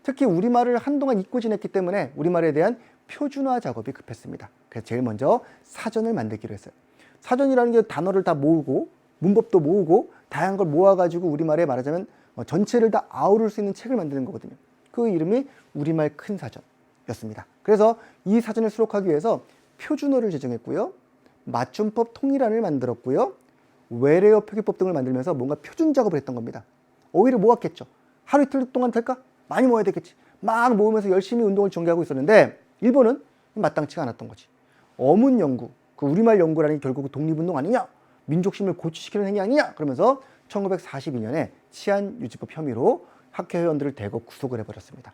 특히 우리말을 한동안 잊고 지냈기 때문에 우리말에 대한 표준화 작업이 급했습니다. 그래서 제일 먼저 사전을 만들기로 했어요. 사전이라는 게 단어를 다 모으고 문법도 모으고 다양한 걸 모아가지고 우리말에 말하자면 전체를 다 아우를 수 있는 책을 만드는 거거든요. 그 이름이 우리말 큰사전이었습니다. 그래서 이 사전을 수록하기 위해서 표준어를 제정했고요. 맞춤법 통일안을 만들었고요. 외래어 표기법 등을 만들면서 뭔가 표준 작업을 했던 겁니다. 오히려 모았겠죠. 하루 이틀 동안 될까? 많이 모아야 되겠지. 막 모으면서 열심히 운동을 전개하고 있었는데 일본은 마땅치가 않았던 거지. 어문 연구, 그 우리말 연구라는 게 결국 독립운동 아니냐? 민족심을 고취시키는 행위 아니냐? 그러면서 1942년에 치안유지법 혐의로 학회 회원들을 대거 구속을 해버렸습니다.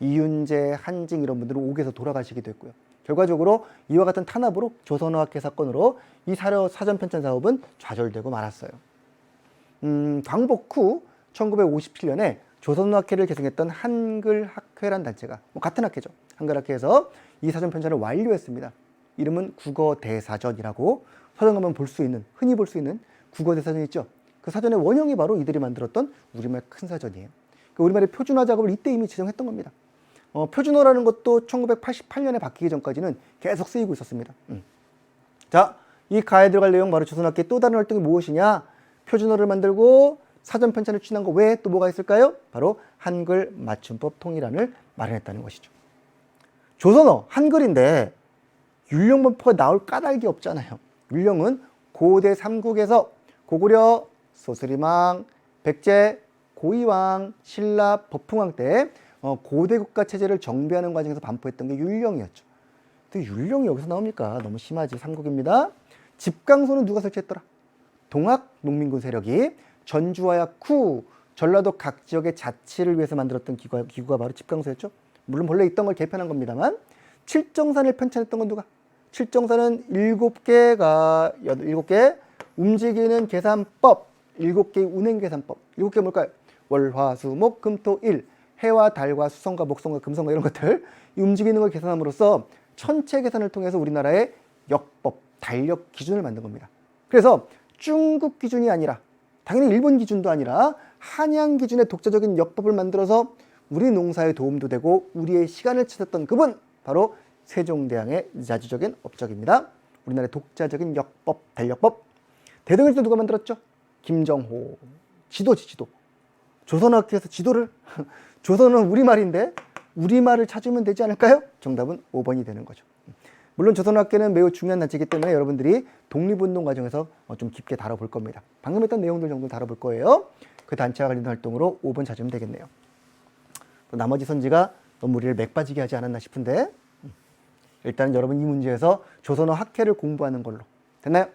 이윤재, 한징 이런 분들은 옥에서 돌아가시기도 했고요. 결과적으로 이와 같은 탄압으로 조선어 학회 사건으로 이 사전 편찬 사업은 좌절되고 말았어요. 광복 후 1957년에 조선어 학회를 개성했던 한글학회란 단체가 같은 학회죠. 한글학회에서 이 사전 편찬을 완료했습니다. 이름은 국어대사전이라고 서점 가면 볼 수 있는, 흔히 볼 수 있는 국어대사전이 있죠. 그 사전의 원형이 바로 이들이 만들었던 우리말 큰사전이에요. 그 우리말의 표준화 작업을 이때 이미 지정했던 겁니다. 표준어라는 것도 1988년에 바뀌기 전까지는 계속 쓰이고 있었습니다. 자, 이 가에 들어갈 내용 바로 조선학교의 또 다른 활동이 무엇이냐? 표준어를 만들고 사전 편찬을 추진한 거 외에 또 뭐가 있을까요? 바로 한글 맞춤법 통일안을 마련했다는 것이죠. 조선어 한글인데 율령문법가 나올 까닭이 없잖아요. 율령은 고대 삼국에서 고구려, 소스리망, 백제, 고이왕, 신라, 법흥왕 때 고대 국가 체제를 정비하는 과정에서 반포했던 게 율령이었죠. 근데 율령이 여기서 나옵니까? 너무 심하지. 삼국입니다. 집강소는 누가 설치했더라? 동학 농민군 세력이 전주와 약후, 전라도 각 지역의 자치를 위해서 만들었던 기구가 바로 집강소였죠. 물론 본래 있던 걸 개편한 겁니다만 칠정산을 편찬했던 건 누가? 칠정산은 7개 움직이는 계산법, 7개의 운행 계산법. 7개 뭘까요? 월, 화, 수, 목, 금, 토, 일. 해와 달과 수성과 목성과 금성과 이런 것들 이 움직이는 걸 계산함으로써 천체 계산을 통해서 우리나라의 역법, 달력 기준을 만든 겁니다. 그래서 중국 기준이 아니라 당연히 일본 기준도 아니라 한양 기준의 독자적인 역법을 만들어서 우리 농사에 도움도 되고 우리의 시간을 찾았던 그분 바로 세종대왕의 자주적인 업적입니다. 우리나라의 독자적인 역법, 달력법. 대동일도 누가 만들었죠? 김정호. 지도. 조선학교에서 지도를 조선은 우리말인데 우리말을 찾으면 되지 않을까요? 정답은 5번이 되는 거죠. 물론 조선학교는 매우 중요한 단체이기 때문에 여러분들이 독립운동 과정에서 좀 깊게 다뤄볼 겁니다. 방금 했던 내용들 정도 다뤄볼 거예요. 그 단체와 관련된 활동으로 5번 찾으면 되겠네요. 또 나머지 선지가 너무 우리를 맥빠지게 하지 않았나 싶은데 일단 여러분 이 문제에서 조선어 학회를 공부하는 걸로 됐나요?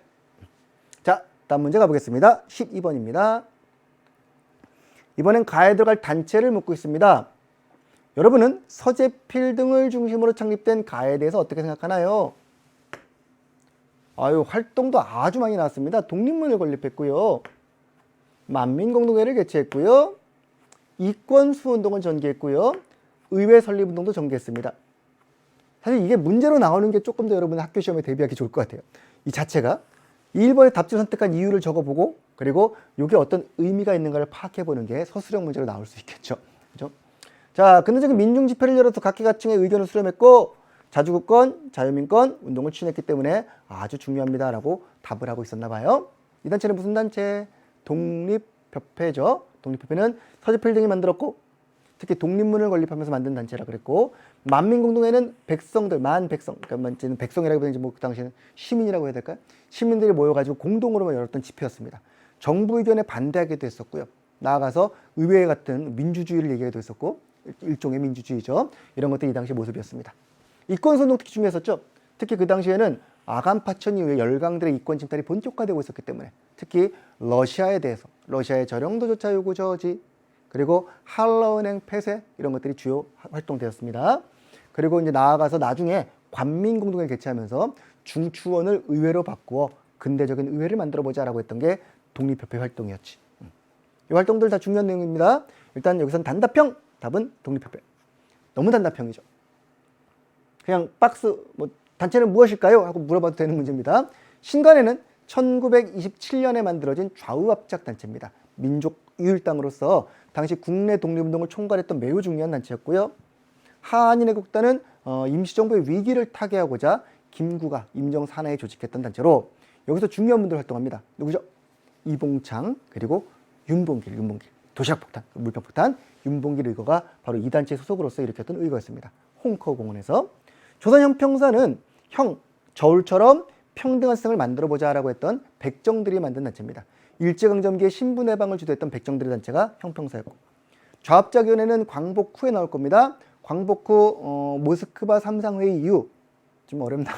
자, 다음 문제 가보겠습니다. 12번입니다. 이번엔 가에 들어갈 단체를 묻고 있습니다. 여러분은 서재필 등을 중심으로 창립된 가에 대해서 어떻게 생각하나요? 활동도 아주 많이 나왔습니다. 독립문을 건립했고요. 만민공동회를 개최했고요. 이권수운동을 전개했고요. 의회 설립운동도 전개했습니다. 사실 이게 문제로 나오는 게 조금 더 여러분 학교 시험에 대비하기 좋을 것 같아요. 이 자체가 1번의 답지를 선택한 이유를 적어보고 그리고 이게 어떤 의미가 있는가를 파악해보는 게 서술형 문제로 나올 수 있겠죠. 그죠? 자, 근대적인 민중집회를 열어서 각계각층의 의견을 수렴했고 자주국권, 자유민권 운동을 추진했기 때문에 아주 중요합니다 라고 답을 하고 있었나 봐요. 이 단체는 무슨 단체? 독립협회죠. 독립협회는 서재필 등이 만들었고 특히 독립문을 건립하면서 만든 단체라 그랬고 만민공동회는 백성들, 만백성, 그러니까 백성이라기보다는 뭐 그 당시에는 시민이라고 해야 될까요? 시민들이 모여가지고 공동으로만 열었던 집회였습니다. 정부 의견에 반대하기도 했었고요. 나아가서 의회 같은 민주주의를 얘기하기도 했었고 일종의 민주주의죠. 이런 것들이 이 당시 모습이었습니다. 이권선동 특히 중요했었죠. 특히 그 당시에는 아간 파천 이후에 열강들의 이권 침탈이 본격화되고 있었기 때문에 특히 러시아에 대해서 러시아의 저령도조차 요구 저지 그리고 한라은행 폐쇄 이런 것들이 주요 활동되었습니다. 그리고 이제 나아가서 나중에 관민공동회를 개최하면서 중추원을 의회로 바꾸어 근대적인 의회를 만들어보자라고 했던 게 독립협회 활동이었지. 이 활동들 다 중요한 내용입니다. 일단 여기서는 단답형, 답은 독립협회. 너무 단답형이죠. 그냥 박스, 단체는 무엇일까요? 하고 물어봐도 되는 문제입니다. 신간에는 1927년에 만들어진 좌우합작단체입니다. 민족유일당으로서 당시 국내 독립운동을 총괄했던 매우 중요한 단체였고요. 한인애국단은 임시정부의 위기를 타개하고자 김구가 임정산하에 조직했던 단체로 여기서 중요한 분들 활동합니다. 누구죠? 이봉창 그리고 윤봉길 도시락폭탄, 물병폭탄 윤봉길 의거가 바로 이 단체 소속으로서 일으켰던 의거였습니다. 홍커공원에서 조선형평사는 저울처럼 평등한 세상을 만들어보자 라고 했던 백정들이 만든 단체입니다. 일제강점기에 신분해방을 주도했던 백정들의 단체가 형평사였고 좌합작위원회는 광복 후에 나올 겁니다. 광복 후 모스크바 3상회의 이후 좀 어렵나?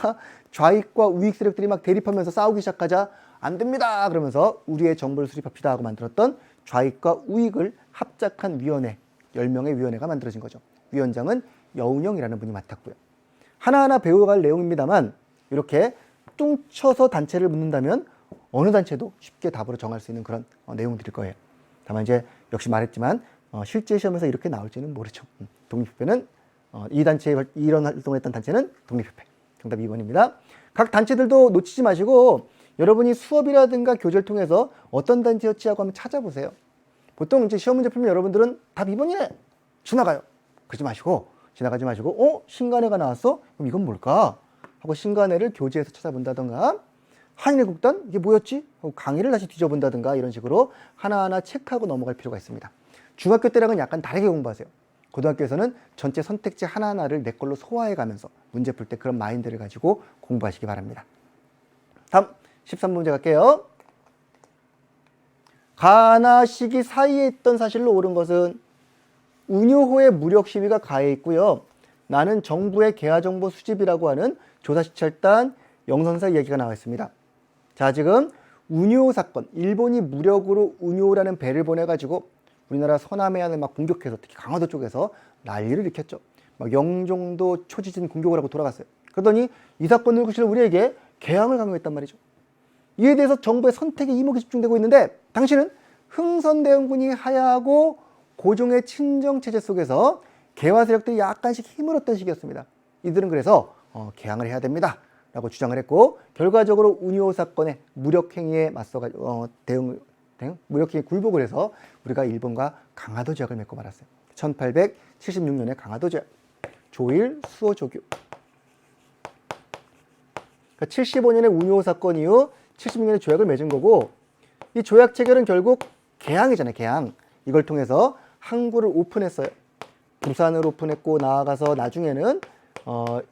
좌익과 우익 세력들이 막 대립하면서 싸우기 시작하자 안 됩니다 그러면서 우리의 정부를 수립합시다 하고 만들었던 좌익과 우익을 합작한 위원회 10명의 위원회가 만들어진 거죠. 위원장은 여운형이라는 분이 맡았고요. 하나하나 배워갈 내용입니다만 이렇게 뚱쳐서 단체를 묻는다면 어느 단체도 쉽게 답으로 정할 수 있는 그런 내용들일 거예요. 다만 이제 역시 말했지만 실제 시험에서 이렇게 나올지는 모르죠. 독립협회는 이 단체에 이런 활동을 했던 단체는 독립협회. 정답 2번입니다. 각 단체들도 놓치지 마시고 여러분이 수업이라든가 교재를 통해서 어떤 단체였지 하고 한번 찾아보세요. 보통 이제 시험 문제 풀면 여러분들은 답 2번이네 지나가요. 그러지 마시고 지나가지 마시고 신간회가 나왔어? 그럼 이건 뭘까? 하고 신간회를 교재에서 찾아본다던가 한인의 국단? 이게 뭐였지? 하고 강의를 다시 뒤져본다든가 이런 식으로 하나하나 체크하고 넘어갈 필요가 있습니다. 중학교 때랑은 약간 다르게 공부하세요. 고등학교에서는 전체 선택지 하나하나를 내 걸로 소화해가면서 문제 풀 때 그런 마인드를 가지고 공부하시기 바랍니다. 다음 13번 문제 갈게요. 가나 시기 사이에 있던 사실로 옳은 것은 운효호의 무력 시위가 가해 있고요. 나는 정부의 개화정보 수집이라고 하는 조사시찰단 영선사 이야기가 나와 있습니다. 자, 지금 운효 사건, 일본이 무력으로 운효라는 배를 보내가지고 우리나라 서남해안을 막 공격해서 특히 강화도 쪽에서 난리를 일으켰죠. 막 영종도 초지진 공격을 하고 돌아갔어요. 그러더니 이 사건을 구실 우리에게 개항을 강요했단 말이죠. 이에 대해서 정부의 선택에 이목이 집중되고 있는데 당신은 흥선대원군이 하야하고 고종의 친정체제 속에서 개화 세력들이 약간씩 힘을 얻던 시기였습니다. 이들은 그래서 개항을 해야 됩니다 라고 주장을 했고 결과적으로 운효 사건의 무력행위에 맞서가 무력행위에 굴복을 해서 우리가 일본과 강화도 제약을 맺고 말았어요. 1876년에 강화도 제약, 조일 수호 조규. 그러니까 75년에 운효 사건 이후 76년에 조약을 맺은 거고 이 조약 체결은 결국 개항이잖아요. 개항. 이걸 통해서 항구를 오픈했어요. 부산을 오픈했고 나아가서 나중에는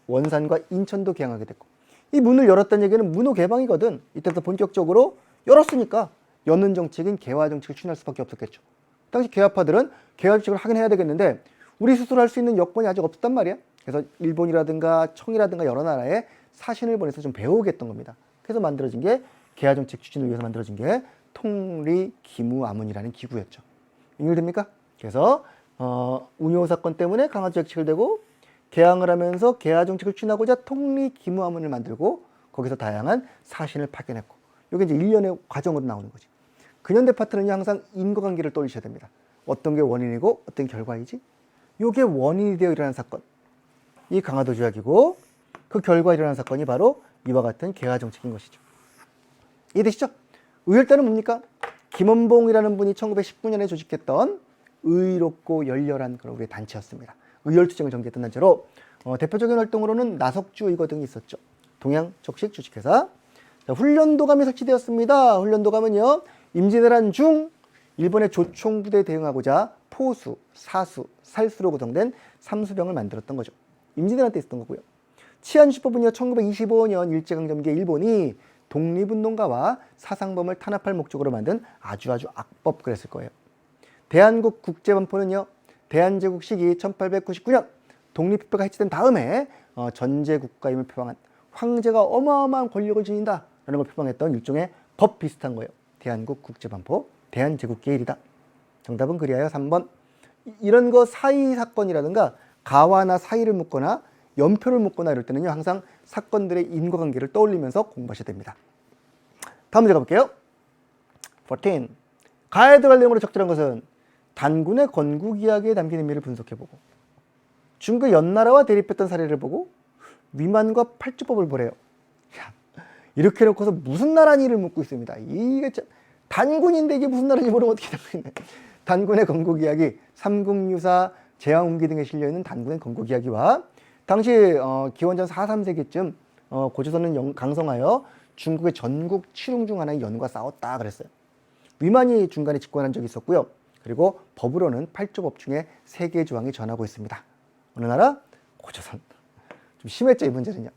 원산과 인천도 개항하게 됐고 이 문을 열었다는 얘기는 문호 개방이거든. 이때부터 본격적으로 열었으니까 여는 정책인 개화 정책을 추진할 수밖에 없었겠죠. 당시 개화파들은 개화 정책을 하긴 해야 되겠는데 우리 스스로 할 수 있는 여건이 아직 없었단 말이야. 그래서 일본이라든가 청이라든가 여러 나라에 사신을 보내서 좀 배우겠던 겁니다. 그래서 만들어진 게 개화 정책 추진을 위해서 만들어진 게 통리기무아문이라는 기구였죠. 연결됩니까? 그래서 운효 사건 때문에 강화도 정책을 되고 개항을 하면서 개화 정책을 추진하고자 통리기무아문을 만들고 거기서 다양한 사신을 파견했고 이게 이제 일련의 과정으로 나오는 거지. 근현대 파트는요 항상 인과관계를 떠올리셔야 됩니다. 어떤 게 원인이고 어떤 게 결과이지? 이게 원인이 되어 일어난 사건, 이 강화도 조약이고 그 결과에 일어난 사건이 바로 이와 같은 개화 정책인 것이죠. 이해되시죠? 의열단은 뭡니까? 김원봉이라는 분이 1919년에 조직했던 의롭고 열렬한 그런 우리의 단체였습니다. 의열투쟁을 전개했던 단체로 대표적인 활동으로는 나석주 의거 등이 있었죠. 동양적식 주식회사. 자, 훈련도감이 설치되었습니다. 훈련도감은요 임진왜란 중 일본의 조총부대에 대응하고자 포수, 사수, 살수로 구성된 삼수병을 만들었던 거죠. 임진왜란 때 있었던 거고요. 치안주법은요 1925년 일제강점기에 일본이 독립운동가와 사상범을 탄압할 목적으로 만든 아주 악법 그랬을 거예요. 대한국 국제반포는요 대한제국 시기 1899년 독립투표가 해체된 다음에 전제국가임을 표방한 황제가 어마어마한 권력을 지닌다 라는 걸 표방했던 일종의 법 비슷한 거예요. 대한국 국제반포, 대한제국기의 일이다. 정답은 그리하여 3번. 이런 거 사이 사건이라든가 가와나 사이를 묻거나 연표를 묻거나 이럴 때는요 항상 사건들의 인과관계를 떠올리면서 공부하셔야 됩니다. 다음 문제 가볼게요. 14. 가에 들어갈 내용으로 적절한 것은 단군의 건국 이야기에 담긴 의미를 분석해보고 중국 연나라와 대립했던 사례를 보고 위만과 팔주법을 보래요. 야, 이렇게 해놓고서 무슨 나라니를 묻고 있습니다. 이게 단군인데 이게 무슨 나라인지 모르면 어떻게 되겠네. 단군의 건국 이야기, 삼국유사, 제왕운기 등에 실려있는 단군의 건국 이야기와 당시 기원전 4, 3세기쯤 고조선은 강성하여 중국의 전국 칠웅 중 하나인 연과 싸웠다 그랬어요. 위만이 중간에 집권한 적이 있었고요. 그리고 법으로는 8조법 중에 3개의 조항이 전하고 있습니다. 어느 나라? 고조선. 좀 심했죠, 이 문제는요.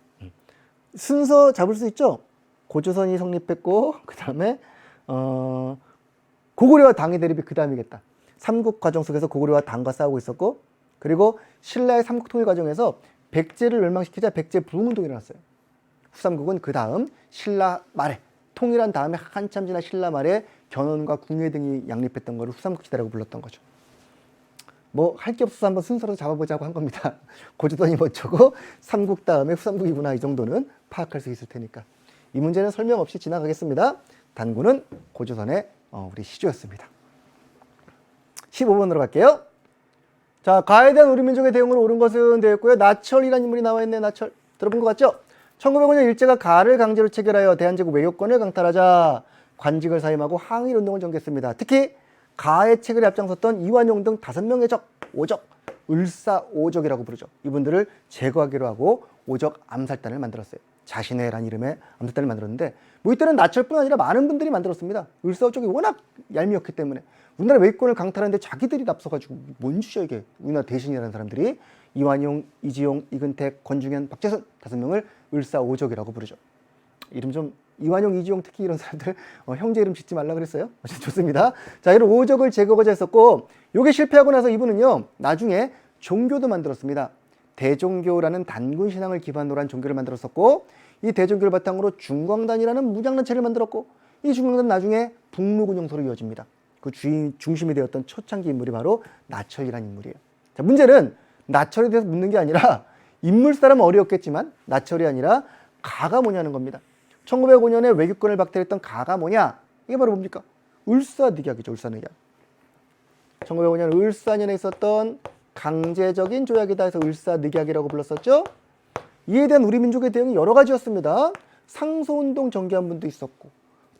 순서 잡을 수 있죠? 고조선이 성립했고 그 다음에 고구려와 당의 대립이 그 다음이겠다. 삼국 과정 속에서 고구려와 당과 싸우고 있었고 그리고 신라의 삼국 통일 과정에서 백제를 멸망시키자 백제 부흥운동이 일어났어요. 후삼국은 그 다음 신라 말에 통일한 다음에 한참 지난 신라 말에 견훤과 궁예 등이 양립했던 것을 후삼국 시대라고 불렀던 거죠. 뭐 할 게 없어서 한번 순서로 잡아보자고 한 겁니다. 고조선이 먼저고 삼국 다음에 후삼국이구나 이 정도는 파악할 수 있을 테니까. 이 문제는 설명 없이 지나가겠습니다. 단군은 고조선의 우리 시조였습니다. 15번으로 갈게요. 자, 가에 대한 우리 민족의 대응으로 옳은 것은 되었고요. 나철이라는 인물이 나와 있네요. 나철. 들어본 것 같죠? 1905년 일제가 가를 강제로 체결하여 대한제국 외교권을 강탈하자 관직을 사임하고 항일운동을 전개했습니다. 특히 가의 체결에 앞장섰던 이완용 등 5명의 적, 오적, 을사오적이라고 부르죠. 이분들을 제거하기로 하고 오적 암살단을 만들었어요. 자신의라는 이름의 암살단을 만들었는데 뭐 이때는 나철뿐 아니라 많은 분들이 만들었습니다. 을사오 쪽이 워낙 얄미웠기 때문에 우리나라 외교권을 강탈하는데 자기들이 앞서가지고 뭔 짓이야 이게. 우리나라 대신이라는 사람들이 이완용, 이지용, 이근택, 권중현, 박재선 5명을 을사오적이라고 부르죠. 이름 좀 이완용, 이지용 특히 이런 사람들 형제 이름 짓지 말라 그랬어요. 좋습니다. 자, 이런 오적을 제거하고자 했었고 요게 실패하고 나서 이분은요 나중에 종교도 만들었습니다. 대종교라는 단군 신앙을 기반으로 한 종교를 만들었었고 이 대종교를 바탕으로 중광단이라는 무장단체를 만들었고 이 중광단 나중에 북로군용소로 이어집니다. 그 중심이 되었던 초창기 인물이 바로 나철이라는 인물이에요. 자, 문제는 나철에 대해서 묻는 게 아니라 인물 사람은 어려웠겠지만 나철이 아니라 가가 뭐냐는 겁니다. 1905년에 외교권을 박탈했던 가가 뭐냐? 이게 바로 뭡니까? 을사늑약이죠. 을사늑약. 1905년 을사년에 있었던 강제적인 조약이다 해서 을사늑약이라고 불렀었죠. 이에 대한 우리 민족의 대응이 여러 가지였습니다. 상소운동 전개한 분도 있었고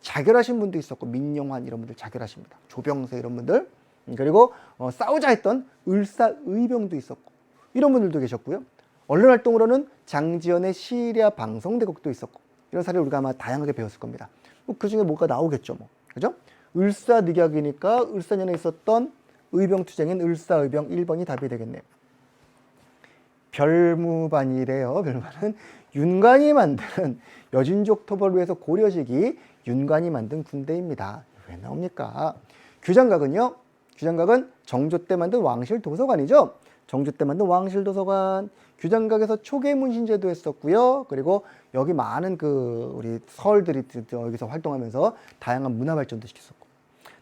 자결하신 분도 있었고 민영환 이런 분들 자결하십니다. 조병세 이런 분들 그리고 싸우자 했던 을사의병도 있었고 이런 분들도 계셨고요. 언론 활동으로는 장지연의 시리아 방송대국도 있었고 이런 사례를 우리가 아마 다양하게 배웠을 겁니다. 그 중에 뭐가 나오겠죠, 뭐. 그죠? 을사늑약이니까 을사년에 있었던 의병투쟁인 을사의병 1번이 답이 되겠네요. 별무반이래요. 별무반은 윤관이 만든 여진족 토벌을 위해서 고려시기 윤관이 만든 군대입니다. 왜 나옵니까? 규장각은요. 규장각은 정조 때 만든 왕실 도서관이죠. 정조 때 만든 왕실 도서관. 규장각에서 초계문신제도 했었고요. 그리고 여기 많은 우리 서울들이 여기서 활동하면서 다양한 문화 발전도 시켰었고.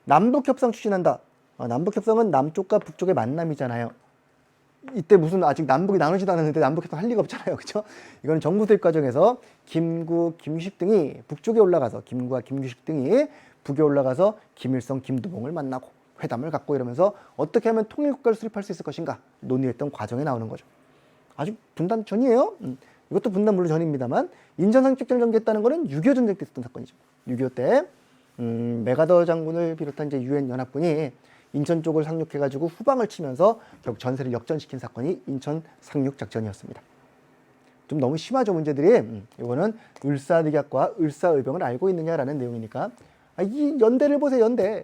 남북협상 추진한다. 남북협상은 남쪽과 북쪽의 만남이잖아요. 이때 무슨 아직 남북이 나누지도 않았는데 남북협상 할 리가 없잖아요. 그렇죠? 이거는 정부 수립 과정에서 김구, 김규식 등이 북쪽에 올라가서 김구와 김규식 등이 북에 올라가서 김일성, 김두봉을 만나고 회담을 갖고 이러면서 어떻게 하면 통일국가를 수립할 수 있을 것인가 논의했던 과정에 나오는 거죠. 아직 분단 전이에요. 이것도 분단 물론 전입니다만 인천상륙작전을 전개했다는 것은 6.25 전쟁 때 있었던 사건이죠. 6.25 때 메가더 장군을 비롯한 이제 유엔 연합군이 인천 쪽을 상륙해가지고 후방을 치면서 결국 전세를 역전시킨 사건이 인천 상륙작전이었습니다. 좀 너무 심하죠 문제들이. 이거는 을사늑약과 을사의병을 알고 있느냐라는 내용이니까 이 연대를 보세요. 연대.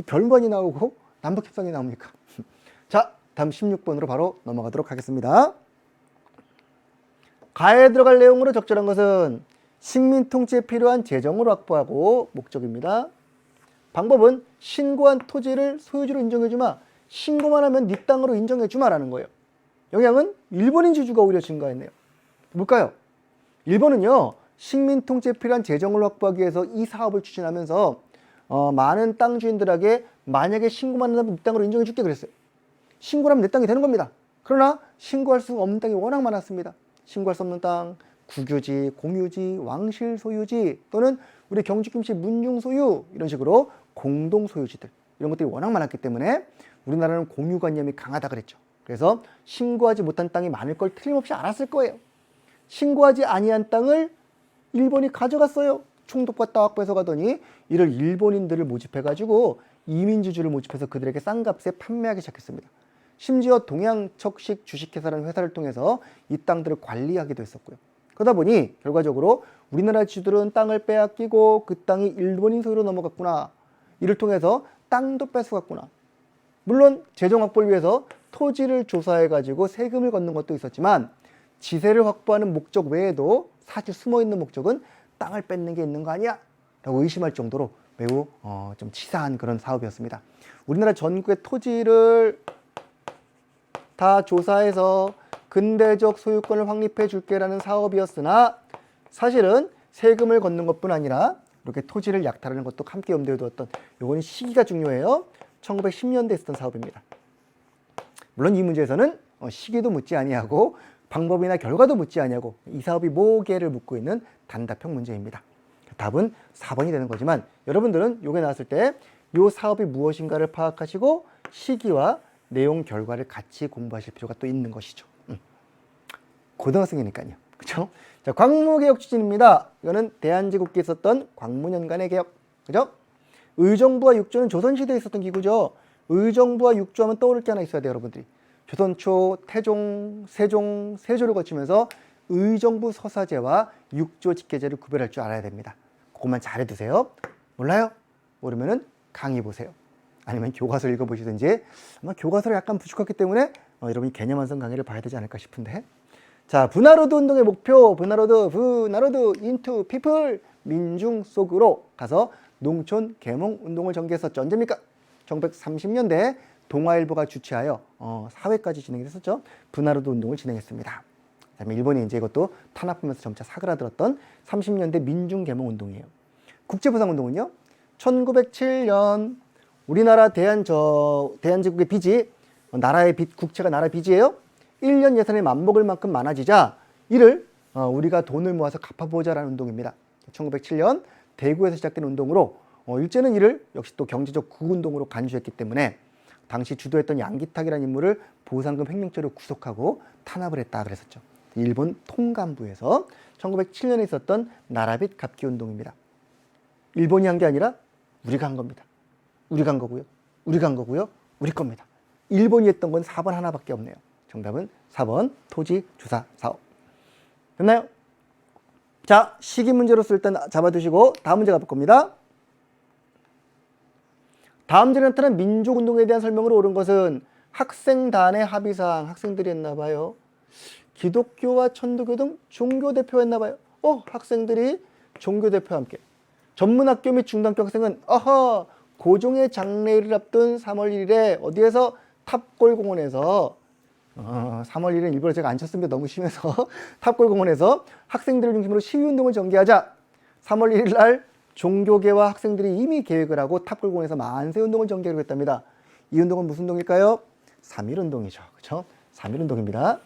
별번이 나오고 남북협상이 나옵니까? 자, 다음 16번으로 바로 넘어가도록 하겠습니다. 가에 들어갈 내용으로 적절한 것은 식민 통치에 필요한 재정을 확보하고 목적입니다. 방법은 신고한 토지를 소유지로 인정해주마. 신고만 하면 네 땅으로 인정해주마라는 거예요. 영향은 일본인 지주가 오히려 증가했네요. 뭘까요? 일본은요. 식민 통치에 필요한 재정을 확보하기 위해서 이 사업을 추진하면서 많은 땅 주인들에게 만약에 신고만 한다면 네 땅으로 인정해줄게 그랬어요. 신고를 하면 내 땅이 되는 겁니다. 그러나 신고할 수 없는 땅이 워낙 많았습니다. 신고할 수 없는 땅, 국유지, 공유지, 왕실 소유지 또는 우리 경주 김씨 문중 소유 이런 식으로 공동 소유지들 이런 것들이 워낙 많았기 때문에 우리나라는 공유관념이 강하다 그랬죠. 그래서 신고하지 못한 땅이 많을 걸 틀림없이 알았을 거예요. 신고하지 아니한 땅을 일본이 가져갔어요. 총독과 따확보해서 가더니 이를 일본인들을 모집해가지고 이민주주를 모집해서 그들에게 싼 값에 판매하기 시작했습니다. 심지어 동양척식 주식회사라는 회사를 통해서 이 땅들을 관리하기도 했었고요. 그러다 보니 결과적으로 우리나라 지주들은 땅을 빼앗기고 그 땅이 일본인 소유로 넘어갔구나. 이를 통해서 땅도 뺏어갔구나. 물론 재정 확보를 위해서 토지를 조사해가지고 세금을 걷는 것도 있었지만 지세를 확보하는 목적 외에도 사실 숨어있는 목적은 땅을 뺏는 게 있는 거 아니야? 라고 의심할 정도로 매우 좀 치사한 그런 사업이었습니다. 우리나라 전국의 토지를 다 조사해서 근대적 소유권을 확립해 줄게라는 사업이었으나 사실은 세금을 걷는 것뿐 아니라 이렇게 토지를 약탈하는 것도 함께 염두에 두었던 요거는 시기가 중요해요. 1910년대에 있었던 사업입니다. 물론 이 문제에서는 시기도 묻지 아니하고 방법이나 결과도 묻지 아니하고 이 사업이 뭐게를 묻고 있는 단답형 문제입니다. 답은 4번이 되는 거지만 여러분들은 요게 나왔을 때 요 사업이 무엇인가를 파악하시고 시기와 내용 결과를 같이 공부하실 필요가 또 있는 것이죠. 고등학생이니까요. 그렇죠? 자, 광무개혁 추진입니다. 이거는 대한제국기에 있었던 광무년간의 개혁. 그죠? 의정부와 육조는 조선시대에 있었던 기구죠. 의정부와 육조하면 떠오를 게 하나 있어야 돼요, 여러분들이. 조선초, 태종, 세종, 세조를 거치면서 의정부 서사제와 육조 직계제를 구별할 줄 알아야 됩니다. 그것만 잘 해두세요. 몰라요? 모르면은 강의 보세요. 아니면 교과서 읽어보시든지. 아마 교과서를 약간 부족했기 때문에 여러분이 개념 완성 강의를 봐야 되지 않을까 싶은데. 자, 분하로드 운동의 목표, 분하로드 인투 피플, 민중 속으로 가서 농촌 계몽 운동을 전개했었죠. 언제입니까? 1930년대 동아일보가 주최하여 4회까지 진행했었죠. 분하로드 운동을 진행했습니다. 그다음에 일본이 이제 이것도 탄압하면서 점차 사그라들었던 30년대 민중 계몽 운동이에요. 국제보상 운동은요. 1907년 우리나라 대한제국의 빚이 나라의 빚, 국채가 나라 빚이에요. 1년 예산이 맞먹을 만큼 많아지자 이를 우리가 돈을 모아서 갚아보자라는 운동입니다. 1907년 대구에서 시작된 운동으로 일제는 이를 역시 또 경제적 구운동으로 간주했기 때문에 당시 주도했던 양기탁이라는 인물을 보상금 횡령죄로 구속하고 탄압을 했다 그랬었죠. 일본 통간부에서 1907년에 있었던 나라빚 갚기 운동입니다. 일본이 한 게 아니라 우리가 한 겁니다. 우리가 한 거고요. 우리가 한 거고요. 우리 겁니다. 일본이 했던 건 4번 하나밖에 없네요. 정답은 4번 토지 주사 사업. 됐나요? 자, 시기 문제로서 일단 잡아두시고 다음 문제 가볼 겁니다. 다음 절에 나타난 민족운동에 대한 설명으로 옳은 것은 학생단의 합의사항, 학생들이 했나 봐요. 기독교와 천도교 등 종교 대표였나 봐요. 학생들이 종교 대표와 함께. 전문학교 및 중등학교 학생은 고종의 장례일을 앞둔 3월 1일에 어디에서 탑골공원에서 3월 1일은 일부러 제가 안 쳤습니다. 너무 심해서 탑골공원에서 학생들을 중심으로 시위운동을 전개하자 3월 1일 날 종교계와 학생들이 이미 계획을 하고 탑골공원에서 만세운동을 전개하기로 했답니다. 이 운동은 무슨 운동일까요? 3.1운동이죠. 그렇죠? 3.1운동입니다.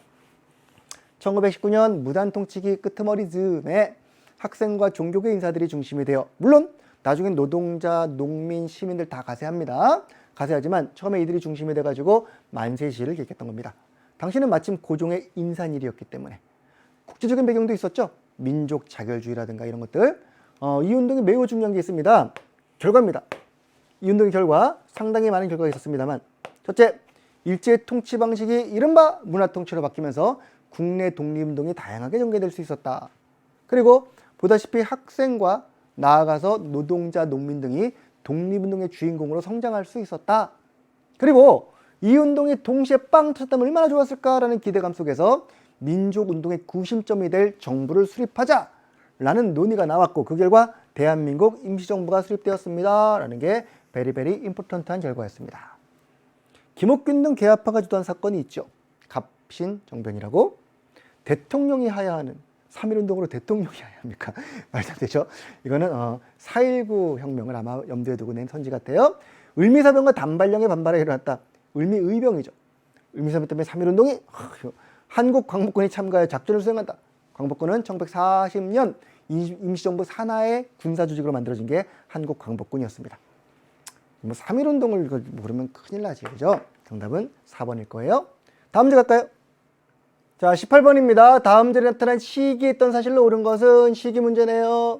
1919년 무단통치기 끄트머리 즈음에 학생과 종교계 인사들이 중심이 되어 물론 나중엔 노동자, 농민, 시민들 다 가세합니다. 가세하지만 처음에 이들이 중심이 돼가지고 만세 시위를 개최했던 겁니다. 당시는 마침 고종의 인산일이었기 때문에 국제적인 배경도 있었죠. 민족 자결주의라든가 이런 것들. 이 운동이 매우 중요한 게 있습니다. 결과입니다. 이 운동의 결과 상당히 많은 결과가 있었습니다만 첫째, 일제의 통치 방식이 이른바 문화통치로 바뀌면서 국내 독립운동이 다양하게 전개될 수 있었다. 그리고 보다시피 학생과 나아가서 노동자, 농민 등이 독립운동의 주인공으로 성장할 수 있었다. 그리고 이 운동이 동시에 빵 터졌다면 얼마나 좋았을까라는 기대감 속에서 민족운동의 구심점이 될 정부를 수립하자라는 논의가 나왔고 그 결과 대한민국 임시정부가 수립되었습니다. 라는 게 베리베리 임포턴트한 결과였습니다. 김옥균 등 계합파가 주도한 사건이 있죠. 갑신정변이라고. 대통령이 하야하는 3.1운동으로 대통령이 해야 합니까? 말도 안 되죠. 이거는 4.19 혁명을 아마 염두에 두고 낸 선지 같아요. 을미사병과 단발령의 반발에 일어났다. 을미의병이죠. 을미사병 때문에 3.1운동이 한국 광복군이 참가해 작전을 수행한다. 광복군은 1940년 임시정부 산하의 군사조직으로 만들어진 게 한국 광복군이었습니다. 3.1운동을 모르면 큰일 나지, 그죠? 정답은 4번일 거예요. 다음 문제 갈까요? 자, 18번입니다. 다음 절에 나타난 시기에 있던 사실로 옳은 것은 시기 문제네요.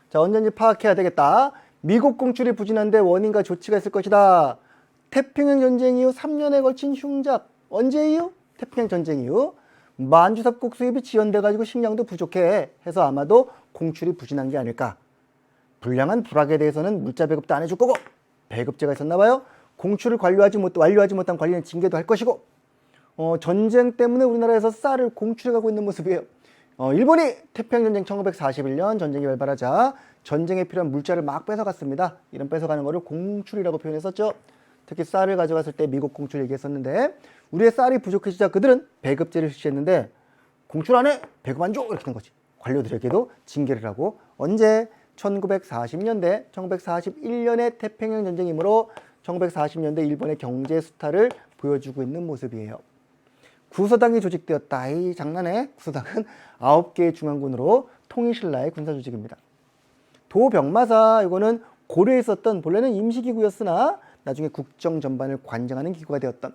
자, 언제인지 파악해야 되겠다. 미국 공출이 부진한데 원인과 조치가 있을 것이다. 태평양 전쟁 이후 3년에 걸친 흉작. 언제 이후? 태평양 전쟁 이후. 만주삽국 수입이 지연돼가지고 식량도 부족해 해서 아마도 공출이 부진한 게 아닐까. 불량한 불악에 대해서는 물자 배급도 안 해줄 거고 배급제가 있었나 봐요. 공출을 완료하지 못한 관리는 징계도 할 것이고 전쟁 때문에 우리나라에서 쌀을 공출해가고 있는 모습이에요. 일본이 태평양전쟁 1941년 전쟁이 발발하자 전쟁에 필요한 물자를 막 뺏어갔습니다. 이런 뺏어가는 거를 공출이라고 표현했었죠. 특히 쌀을 가져갔을 때 미국 공출 얘기했었는데 우리의 쌀이 부족해지자 그들은 배급제를 실시했는데 공출 안 해? 배급 안 줘? 이렇게 된 거지. 관료들에게도 징계를 하고 언제? 1940년대, 1941년의 태평양 전쟁이므로 1940년대 일본의 경제 수타를 보여주고 있는 모습이에요. 구서당이 조직되었다. 이 장난해. 구서당은 9개의 중앙군으로 통일신라의 군사조직입니다. 도병마사 이거는 고려에 있었던 본래는 임시기구였으나 나중에 국정 전반을 관장하는 기구가 되었던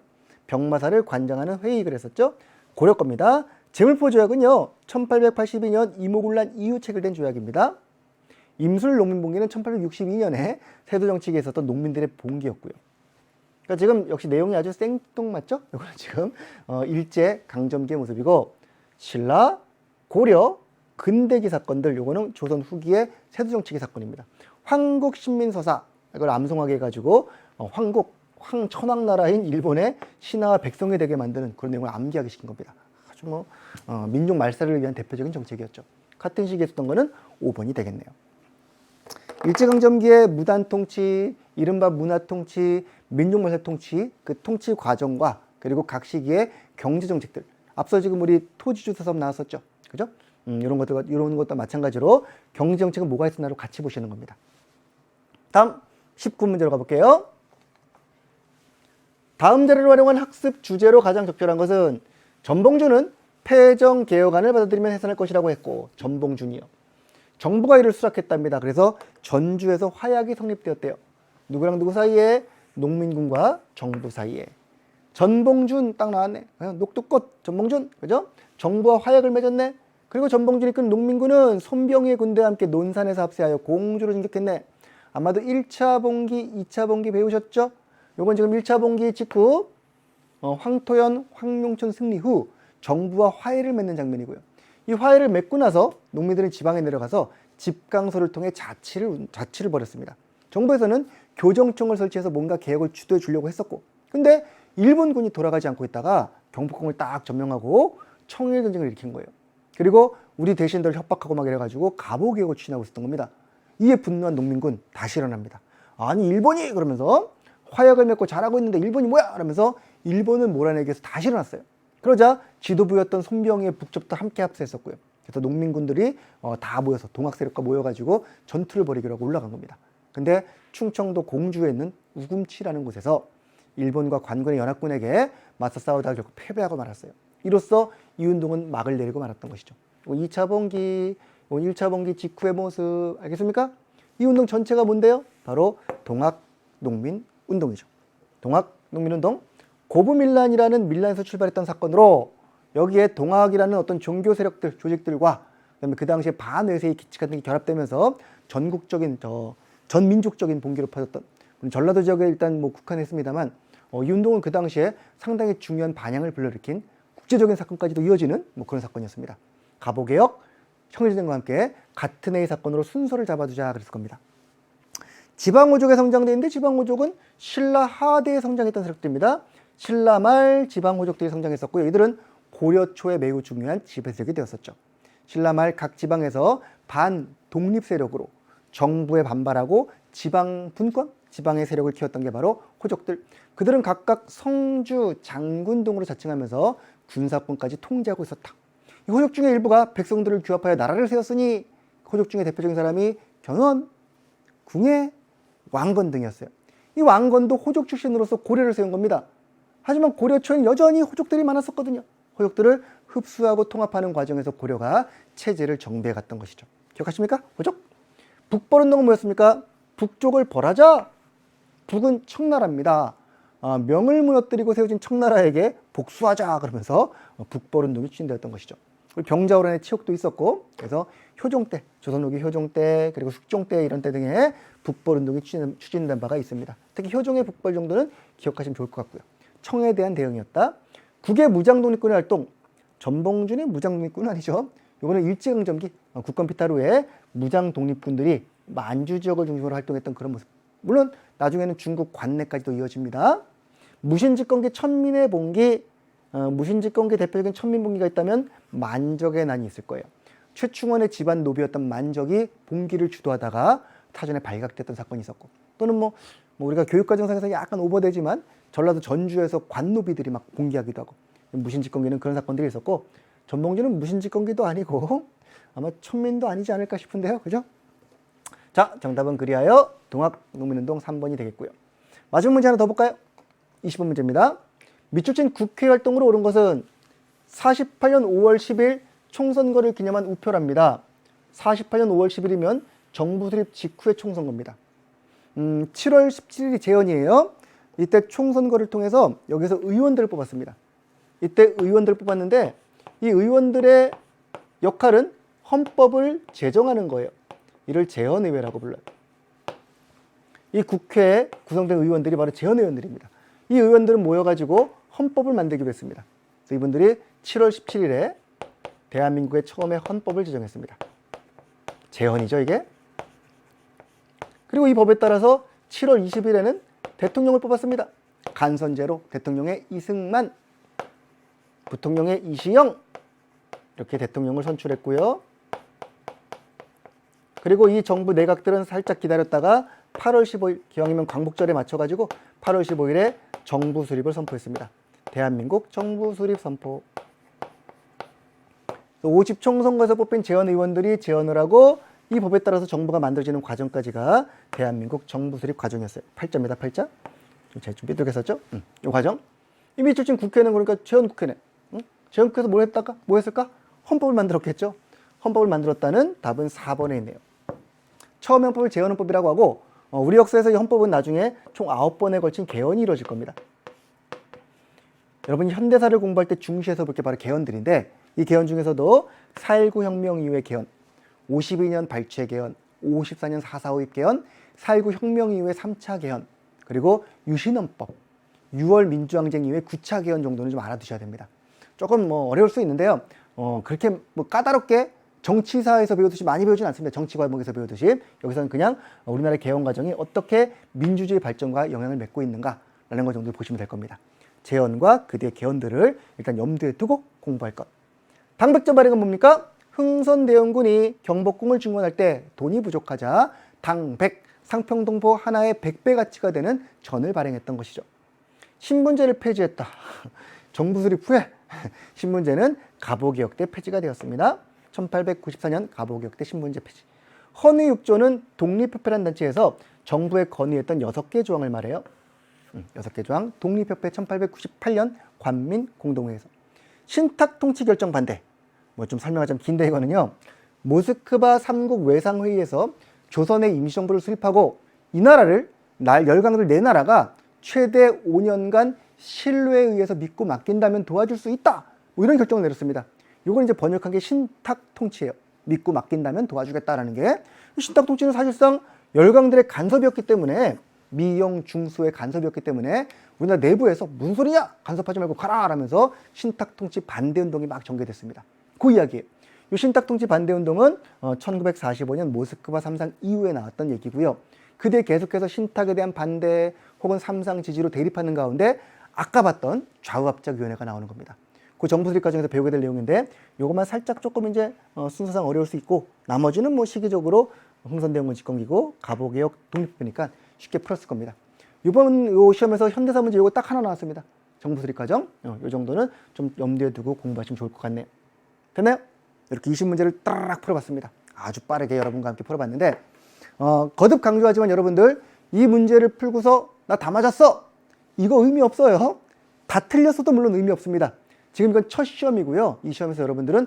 병마사를 관장하는 회의 그랬었죠. 고려 겁니다. 제물포조약은요 1882년 이모군란 이후 체결된 조약입니다. 임술농민봉기는 1862년에 세도정치기에 있었던 농민들의 봉기였고요. 그러니까 지금 역시 내용이 아주 생뚱맞죠? 이거는 지금 일제 강점기의 모습이고 신라, 고려 근대기 사건들, 요거는 조선 후기의 세두정치기 사건입니다. 황국신민서사, 이걸 암송하게 해가지고 황천황나라인 일본의 신하와 백성이 되게 만드는 그런 내용을 암기하게 시킨 겁니다. 아주 민족 말살을 위한 대표적인 정책이었죠. 같은 시기에 있었던 거는 5번이 되겠네요. 일제강점기의 무단통치, 이른바 문화통치, 민족말살통치, 그 통치 과정과 그리고 각 시기의 경제정책들, 앞서 지금 우리 토지주사 사업 나왔었죠. 그죠? 이런 것도 마찬가지로 경제정책은 뭐가 있었나로 같이 보시는 겁니다. 다음 19문제로 가볼게요. 다음 자료를 활용한 학습 주제로 가장 적절한 것은 전봉준은 패정개혁안을 받아들이면 해산할 것이라고 했고, 전봉준이요. 정부가 이를 수락했답니다. 그래서 전주에서 화약이 성립되었대요. 누구랑 누구 사이에? 농민군과 정부 사이에. 전봉준 딱 나왔네. 녹두꽃 전봉준, 그죠? 정부와 화약을 맺었네. 그리고 전봉준이 이끈 농민군은 손병희의 군대와 함께 논산에서 합세하여 공주로 진격했네. 아마도 1차 봉기, 2차 봉기 배우셨죠? 요건 지금 1차 봉기 직후 황토현, 황룡천 승리 후 정부와 화해를 맺는 장면이고요. 이 화해를 맺고 나서 농민들은 지방에 내려가서 집강소를 통해 자치를 벌였습니다. 정부에서는 교정청을 설치해서 뭔가 개혁을 주도해 주려고 했었고, 근데 일본군이 돌아가지 않고 있다가 경복궁을 딱 점령하고 청일전쟁을 일으킨 거예요. 그리고 우리 대신들을 협박하고 막 이래가지고 갑오개혁을 추진하고 있었던 겁니다. 이에 분노한 농민군 다시 일어납니다. 아니 일본이 그러면서 화약을 맺고 잘하고 있는데 일본이 뭐야? 그러면서 일본을 몰아내기 위해서 다시 일어났어요. 그러자 지도부였던 손병희의 북쪽도 함께 합세했었고요. 그래서 농민군들이 다 모여서 동학 세력과 모여가지고 전투를 벌이기로 하고 올라간 겁니다. 근데 충청도 공주에 있는 우금치라는 곳에서 일본과 관군의 연합군에게 맞서 싸우다가 결국 패배하고 말았어요. 이로써 이 운동은 막을 내리고 말았던 것이죠. 2차 봉기, 1차 봉기 직후의 모습 알겠습니까? 이 운동 전체가 뭔데요? 바로 동학농민운동이죠. 동학농민운동, 고부밀란이라는 밀란에서 출발했던 사건으로 여기에 동학이라는 어떤 종교 세력들, 조직들과 그다음에 그 당시에 반외세의 기치 같은 게 결합되면서 전국적인 전민족적인 봉기로 퍼졌던, 전라도 지역에 일단 국한했습니다만 이 운동은 그 당시에 상당히 중요한 반향을 불러일으킨 국제적인 사건까지도 이어지는 그런 사건이었습니다. 갑오개혁, 청일전쟁과 함께 같은 해의 사건으로 순서를 잡아두자 그랬을 겁니다. 지방호족에 성장되어 있는데 지방호족은 신라 하대에 성장했던 세력들입니다. 신라 말 지방호족들이 성장했었고요. 이들은 고려 초에 매우 중요한 지배세력이 되었었죠. 신라 말 각 지방에서 반독립 세력으로 정부에 반발하고 지방 분권, 지방의 세력을 키웠던 게 바로 호족들. 그들은 각각 성주, 장군 등으로 자칭하면서 군사권까지 통제하고 있었다. 이 호족 중에 일부가 백성들을 규합하여 나라를 세웠으니 호족 중에 대표적인 사람이 견훤, 궁예, 왕건 등이었어요. 이 왕건도 호족 출신으로서 고려를 세운 겁니다. 하지만 고려 초에는 여전히 호족들이 많았었거든요. 호족들을 흡수하고 통합하는 과정에서 고려가 체제를 정비해 갔던 것이죠. 기억하십니까? 호족? 북벌운동은 뭐였습니까? 북쪽을 벌하자. 북은 청나라입니다. 명을 무너뜨리고 세워진 청나라에게 복수하자 그러면서 북벌운동이 추진되었던 것이죠. 병자호란의 치욕도 있었고, 그래서 효종 때, 조선 후기 효종 때, 그리고 숙종 때 이런 때 등에 북벌운동이 추진된 바가 있습니다. 특히 효종의 북벌 정도는 기억하시면 좋을 것 같고요. 청에 대한 대응이었다. 국의 무장독립군의 활동, 전봉준이 무장독립군은 아니죠. 이거는 일제강점기 국권 피탈 후에 무장독립군들이 만주 지역을 중심으로 활동했던 그런 모습. 물론 나중에는 중국 관내까지도 이어집니다. 무신집권기 천민의 봉기, 무신집권기 대표적인 천민봉기가 있다면 만적의 난이 있을 거예요. 최충원의 집안 노비였던 만적이 봉기를 주도하다가 타전에 발각됐던 사건이 있었고, 또는 우리가 교육과정상에서 약간 오버되지만 전라도 전주에서 관노비들이 막 봉기하기도 하고, 무신집권기는 그런 사건들이 있었고, 전봉준은 무신집권기도 아니고 아마 천민도 아니지 않을까 싶은데요. 그죠? 자, 정답은 그리하여 동학농민운동 3번이 되겠고요. 마지막 문제 하나 더 볼까요? 20번 문제입니다. 미추진 국회 활동으로 오른 것은 48년 5월 10일 총선거를 기념한 우표랍니다. 48년 5월 10일이면 정부 수립 직후의 총선거입니다. 7월 17일이 재연이에요. 이때 총선거를 통해서 여기서 의원들을 뽑았습니다. 이때 의원들을 뽑았는데 이 의원들의 역할은 헌법을 제정하는 거예요. 이를 재헌의회라고 불러요. 이 국회에 구성된 의원들이 바로 재헌의원들입니다. 이 의원들은 모여가지고 헌법을 만들기로 했습니다. 그래서 이분들이 7월 17일에 대한민국의 처음에 헌법을 제정했습니다. 제헌이죠, 이게. 그리고 이 법에 따라서 7월 20일에는 대통령을 뽑았습니다. 간선제로 대통령의 이승만, 부통령의 이시영, 이렇게 대통령을 선출했고요. 그리고 이 정부 내각들은 살짝 기다렸다가 8월 15일, 기왕이면 광복절에 맞춰가지고 8월 15일에 정부 수립을 선포했습니다. 대한민국 정부 수립 선포. 50 총선거에서 뽑힌 재헌 의원들이 재헌을 하고 이 법에 따라서 정부가 만들어지는 과정까지가 대한민국 정부 수립 과정이었어요. 8자입니다, 8자. 제가 좀 삐뚤겠었죠? 이 과정. 이미 출신 국회는 그러니까 재헌 국회네. 재헌 국회에서 뭐 했을까? 헌법을 만들었겠죠. 헌법을 만들었다는 답은 4번에 있네요. 처음 헌법을 재헌헌법이라고 하고 우리 역사에서 이 헌법은 나중에 총 9번에 걸친 개헌이 이루어질 겁니다. 여러분이 현대사를 공부할 때 중시해서 볼 게 바로 개헌들인데 이 개헌 중에서도 4.19 혁명 이후의 개헌, 52년 발췌 개헌, 54년 4.4 5입 개헌, 4.19 혁명 이후의 3차 개헌, 그리고 유신헌법, 6월 민주항쟁 이후의 9차 개헌 정도는 좀 알아두셔야 됩니다. 조금 어려울 수 있는데요. 그렇게 까다롭게 정치사에서 배우듯이 많이 배우진 않습니다. 정치 과목에서 배우듯이. 여기서는 그냥 우리나라의 개헌 과정이 어떻게 민주주의 발전과 영향을 맺고 있는가라는 것 정도 보시면 될 겁니다. 재헌과 그 뒤의 개헌들을 일단 염두에 두고 공부할 것. 당백전 발행은 뭡니까? 흥선대원군이 경복궁을 중건할 때 돈이 부족하자 당백, 상평동포 하나의 100배 가치가 되는 전을 발행했던 것이죠. 신분제를 폐지했다. 정부 수립 후에 신분제는 갑오개혁 때 폐지가 되었습니다. 1894년 갑오개혁 때 신분제 폐지. 헌의 6조는 독립협회라는 단체에서 정부에 건의했던 6개 조항을 말해요. 6개 조항. 독립협회 1898년 관민공동회에서. 신탁통치결정 반대. 좀 설명하자면 긴데 이거는요. 모스크바 3국 외상회의에서 조선의 임시정부를 수립하고 이 나라를 열강들 4나라가 최대 5년간 신뢰에 의해서 믿고 맡긴다면 도와줄 수 있다. 이런 결정을 내렸습니다. 이건 이제 번역한 게 신탁통치예요. 믿고 맡긴다면 도와주겠다라는 게. 신탁통치는 사실상 열강들의 간섭이었기 때문에 미영 중수의 간섭이었기 때문에 우리나라 내부에서 무슨 소리냐? 간섭하지 말고 가라! 라면서 신탁통치 반대운동이 막 전개됐습니다. 그 이야기예요. 이 신탁통치 반대운동은 1945년 모스크바 3상 이후에 나왔던 얘기고요. 그때 계속해서 신탁에 대한 반대 혹은 삼상 지지로 대립하는 가운데 아까 봤던 좌우합작위원회가 나오는 겁니다. 그 정부 수립 과정에서 배우게 될 내용인데 이것만 살짝 조금 이제 순서상 어려울 수 있고 나머지는 시기적으로 흥선대원군 집권기고 갑오개혁 독립이니까 쉽게 풀었을 겁니다. 이번 요 시험에서 현대사 문제 요거 딱 하나 나왔습니다. 정부 수립 과정. 요 정도는 좀 염두에 두고 공부하시면 좋을 것 같네요. 됐나요? 이렇게 20문제를 따라락 풀어봤습니다. 아주 빠르게 여러분과 함께 풀어봤는데 거듭 강조하지만 여러분들 이 문제를 풀고서 나 다 맞았어! 이거 의미 없어요. 다 틀렸어도 물론 의미 없습니다. 지금 이건 첫 시험이고요. 이 시험에서 여러분들은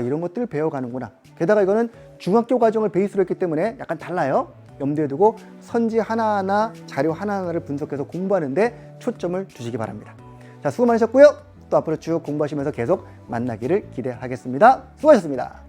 이런 것들을 배워가는구나. 게다가 이거는 중학교 과정을 베이스로 했기 때문에 약간 달라요. 염두에 두고 선지 하나하나 자료 하나하나를 분석해서 공부하는데 초점을 두시기 바랍니다. 자, 수고 많으셨고요. 또 앞으로 쭉 공부하시면서 계속 만나기를 기대하겠습니다. 수고하셨습니다.